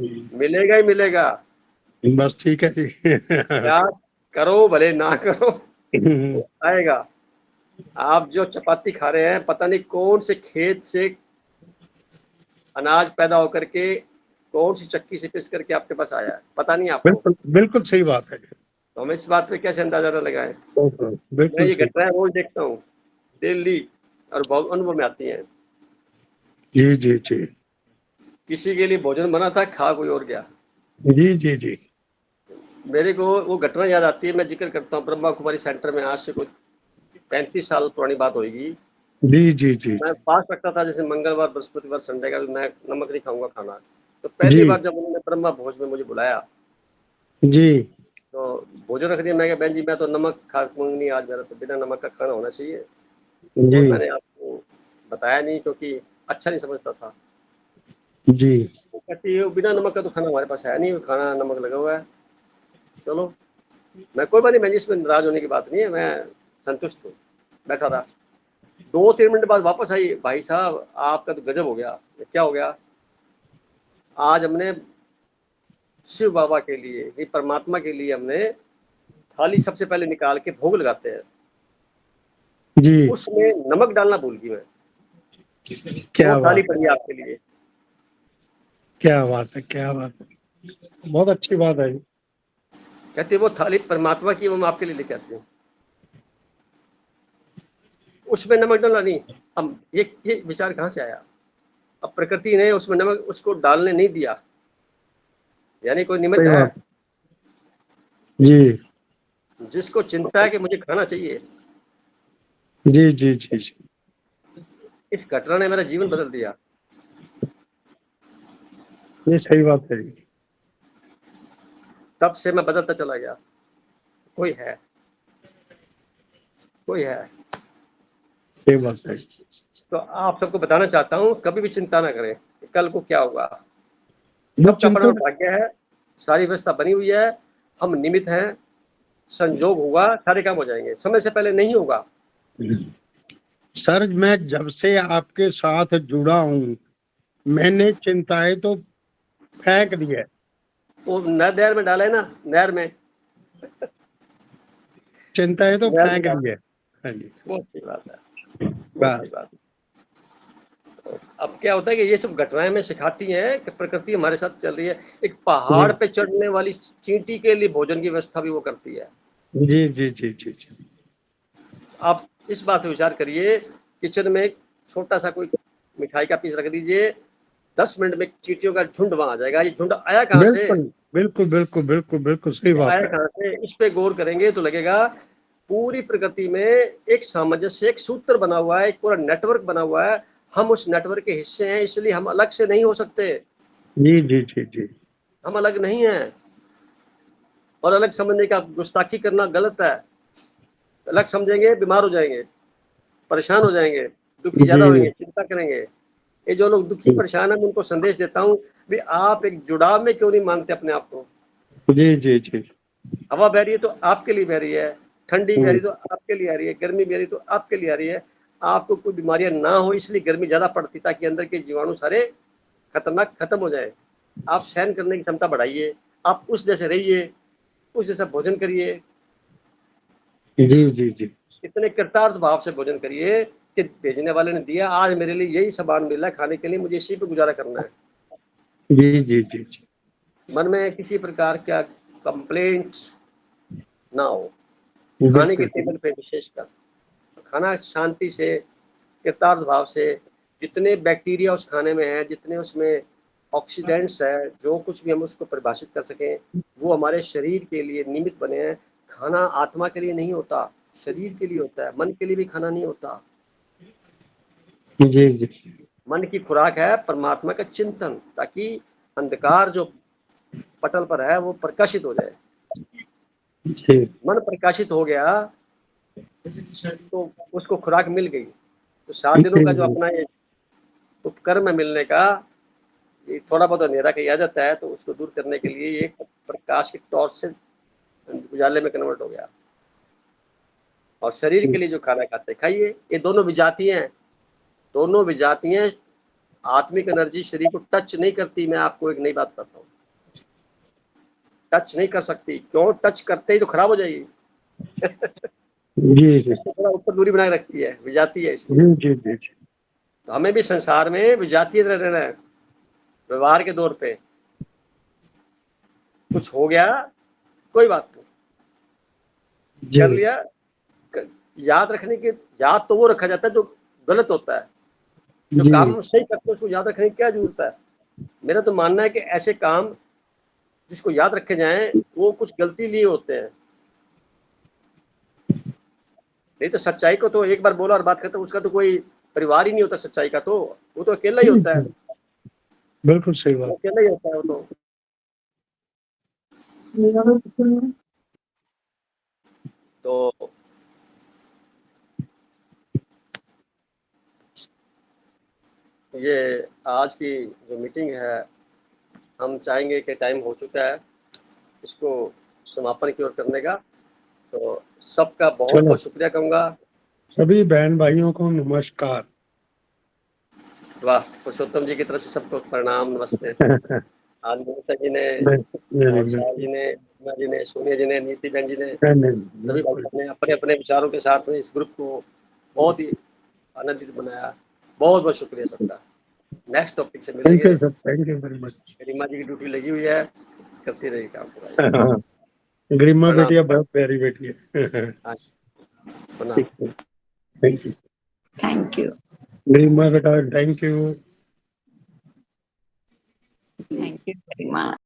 मिलेगा ही मिलेगा। बस ठीक है जी। क्या करो भले ना करो, वो आएगा। आप जो चपाती खा रहे हैं, पता नहीं कौन से खेत से अनाज पैदा होकर के कौन सी चक्की से पिस करके आपके पास आया है, पता नहीं आपको। बिल्कुल बिल्कुल सही बात है। तो हम इस बात पे कैसे अंदाजा न लगाएं। मैं बिल्कुल ये सही। घटनाएं रोज देखता हूँ, डेली, और बहुत अनुभव में आती हैं। जी जी जी किसी के लिए भोजन बना था, खा कोई और गया। जी जी जी मेरे को वो घटना याद आती है, मैं जिक्र करता हूँ। ब्रह्मा कुमारी सेंटर में आज से कोई 35 साल पुरानी बात होगी। जी जी जी मैं फास्ट रखता था, जैसे मंगलवार, बृहस्पतिवार, संडे का भी मैं नमक नहीं खाऊंगा खाना। तो पहली जी बार जब उन्होंने ब्रह्मा भोज में मुझे बुलाया, जी तो भोजन रख दिया। मैं कहा, बहन जी मैं तो नमक खा नहीं, आज मेरा तो बिना नमक का खाना होना चाहिए। और जी मैंने आपको बताया नहीं, क्योंकि अच्छा नहीं समझता था। जी वो कहती है, बिना नमक का तो खाना हमारे पास है नहीं, खाना नमक लगा हुआ है। चलो, मैं कोई बात नहीं, मैं इसमें नाराज होने की बात नहीं है, मैं संतुष्ट हूँ, बैठा रहा। 2-3 मिनट बाद वापस आई, भाई साहब आपका तो गजब हो गया। क्या हो गया? आज हमने शिव बाबा के लिए, ये परमात्मा के लिए, हमने थाली सबसे पहले निकाल के भोग लगाते हैं, जी। उसमें नमक डालना भूल गई मैं। क्या वो थाली बात, पड़ी है आपके लिए। क्या बात है, क्या बात है। बहुत अच्छी बात है। कहते वो थाली परमात्मा की, वो मैं आपके लिए लेके आती हूँ, उसमें नमक डालना नहीं। अब ये विचार कहाँ से आया? अब प्रकृति ने उसमें नमक उसको डालने नहीं दिया, यानी कोई निमित्त सही है। बात। जी जिसको चिंता है कि मुझे खाना चाहिए, जी जी जी जी इस घटना ने मेरा जीवन बदल दिया। ये सही बात है। तब से मैं बदलता चला गया। कोई है, कोई है। सही बात है। तो आप सबको बताना चाहता हूँ, कभी भी चिंता ना करें कि कल को क्या होगा। वो सबका अपना चिंता। भाग्य है, सारी व्यवस्था बनी हुई है, हम निमित्त हैं। संजोग होगा, सारे काम हो जाएंगे, समय से पहले नहीं होगा। सर, मैं जब से आपके साथ जुड़ा हूँ, मैंने चिंताएं तो फेंक दी है। वो नहर में डाला है ना, नहर में, चिंताएं तो नहर में फेंक दी डाला। है। हाँ जी। बहुत सी बात है, बहुत सी बस। बात। अब क्या होता है कि ये सब घटनाएं में सिखाती हैं कि प्रकृति हमारे साथ चल रही है। एक जी पहाड़ पे चढ़ने वाली चींटी के लिए भोजन की व्यवस्था भी वो करती है। जी जी जी जी जी आप इस बात पे विचार करिए, किचन में छोटा सा कोई मिठाई का पीस रख दीजिए, 10 मिनट में चींटियों का झुंड वहां आ जाएगा। ये झुंड आया कहाँ से? बिल्कुल बिल्कुल बिल्कुल बिल्कुल बिल्कुल सही बात आया है। कहाँ से? इस पे गौर करेंगे तो लगेगा पूरी प्रकृति में एक सामंजस्य, एक सूत्र बना हुआ है, एक पूरा नेटवर्क बना हुआ है। हम उस नेटवर्क के हिस्से हैं, इसलिए हम अलग से नहीं हो सकते। जी जी जी जी हम अलग नहीं हैं, और अलग समझने का गुस्ताखी करना गलत है। अलग समझेंगे बीमार हो जाएंगे, परेशान हो जाएंगे, दुखी ज्यादा जी होंगे, चिंता करेंगे। ये जो लोग दुखी परेशान है, मैं उनको संदेश देता हूँ भी आप एक जुड़ाव में क्यों नहीं मानते अपने आप को? जी जी जी हवा बह रही है तो आपके लिए बह रही है, ठंडी भी आ रही तो आपके लिए आ रही है, गर्मी भी आ रही तो आपके लिए आ रही है। आपको कोई बीमारियां ना हो इसलिए गर्मी ज्यादा पड़ती, ताकि अंदर के जीवाणु सारे खतरनाक खत्म हो जाए। आप सहन करने की क्षमता बढ़ाइए, आप उस जैसे रहिए, उस जैसा भोजन करिए, जी जी जी इतने कृतार्थ भाव से भोजन करिए कि भेजने वाले ने दिया, आज मेरे लिए यही सामान मिला है खाने के लिए, मुझे इसी पे गुजारा करना है। जी जी जी जी मन में किसी प्रकार का कंप्लेंट ना हो, खाने के बिल्कुल टेबल पे विशेषकर खाना शांति से, कृतार्थ भाव से, जितने बैक्टीरिया उस खाने में है, जितने उसमें ऑक्सीडेंट्स है, जो कुछ भी हम उसको परिभाषित कर सकें, वो हमारे शरीर के लिए निमित्त बने हैं। खाना आत्मा के लिए नहीं होता, शरीर के लिए होता है। मन के लिए भी खाना नहीं होता। जी जी मन की खुराक है परमात्मा का चिंतन, ताकि अंधकार जो पटल पर है वो प्रकाशित हो जाए। जी मन प्रकाशित हो गया तो उसको खुराक मिल गई। तो 7 दिनों का जो अपना ये उपक्रम है मिलने का, ये थोड़ा बहुत अंधेरा कहीं आ जाता है तो उसको दूर करने के लिए ये प्रकाश की टॉर्च से उजाले में कन्वर्ट हो गया। और शरीर के लिए जो खाना खाते खाइए। ये दोनों विजातियां हैं, दोनों विजातियां आत्मिक एनर्जी शरीर को टच नहीं करती। मैं आपको एक नई बात बताता हूँ, टच नहीं कर सकती। क्यों? टच करते ही तो खराब हो जाएगी। जी जी उससे थोड़ा ऊपर दूरी बनाए रखती है, विजाती है इसलिए। जी जी जी तो हमें भी संसार में विजातीय तरह रहना है, व्यवहार के दौर पे। कुछ हो गया कोई बात नहीं, कर जी लिया। याद रखने के, याद तो वो रखा जाता है जो गलत होता है। जो जी काम हम सही करते हैं उसको याद रखने की क्या जरूरत है। मेरा तो मानना है कि ऐसे काम जिसको याद रखे जाएं वो कुछ गलती लिए होते हैं। नहीं तो सच्चाई को तो एक बार बोला और बात खत्म, उसका तो कोई परिवार ही नहीं होता सच्चाई का। तो वो तो अकेला ही होता है, बिल्कुल सही बात। अकेला ही होता है वो तो ये आज की जो मीटिंग है, हम चाहेंगे कि टाइम हो चुका है इसको समापन की ओर करने का। तो सबका बहुत चलो बहुत शुक्रिया कहूँगा। सभी बहन भाइयों को नमस्कार। वाह, पुरुषोत्तम जी की तरफ से सबको प्रणाम, नमस्ते। आज मनीषा जी ने और शाह जी ने, उमा जी ने, सोनिया जी ने, नीति बहन जी ने, सभी भाई ने अपने अपने विचारों के साथ में इस ग्रुप को बहुत ही आनंदित बनाया। बहुत बहुत शुक्रिया सबका। नेक्स्ट टॉपिक से थैंक मिलेंगे। You sir, thank you very much. Garima ji की ड्यूटी लगी हुई है, करती रहेगी काम पूरा। गरिमा प्रणाम। बेटिया बहुत प्यारी बेटी है। हाँ, प्रणाम। ठीक है, थैंक यू थैंक यू। गरिमा बेटा, thank you. Thank you very much.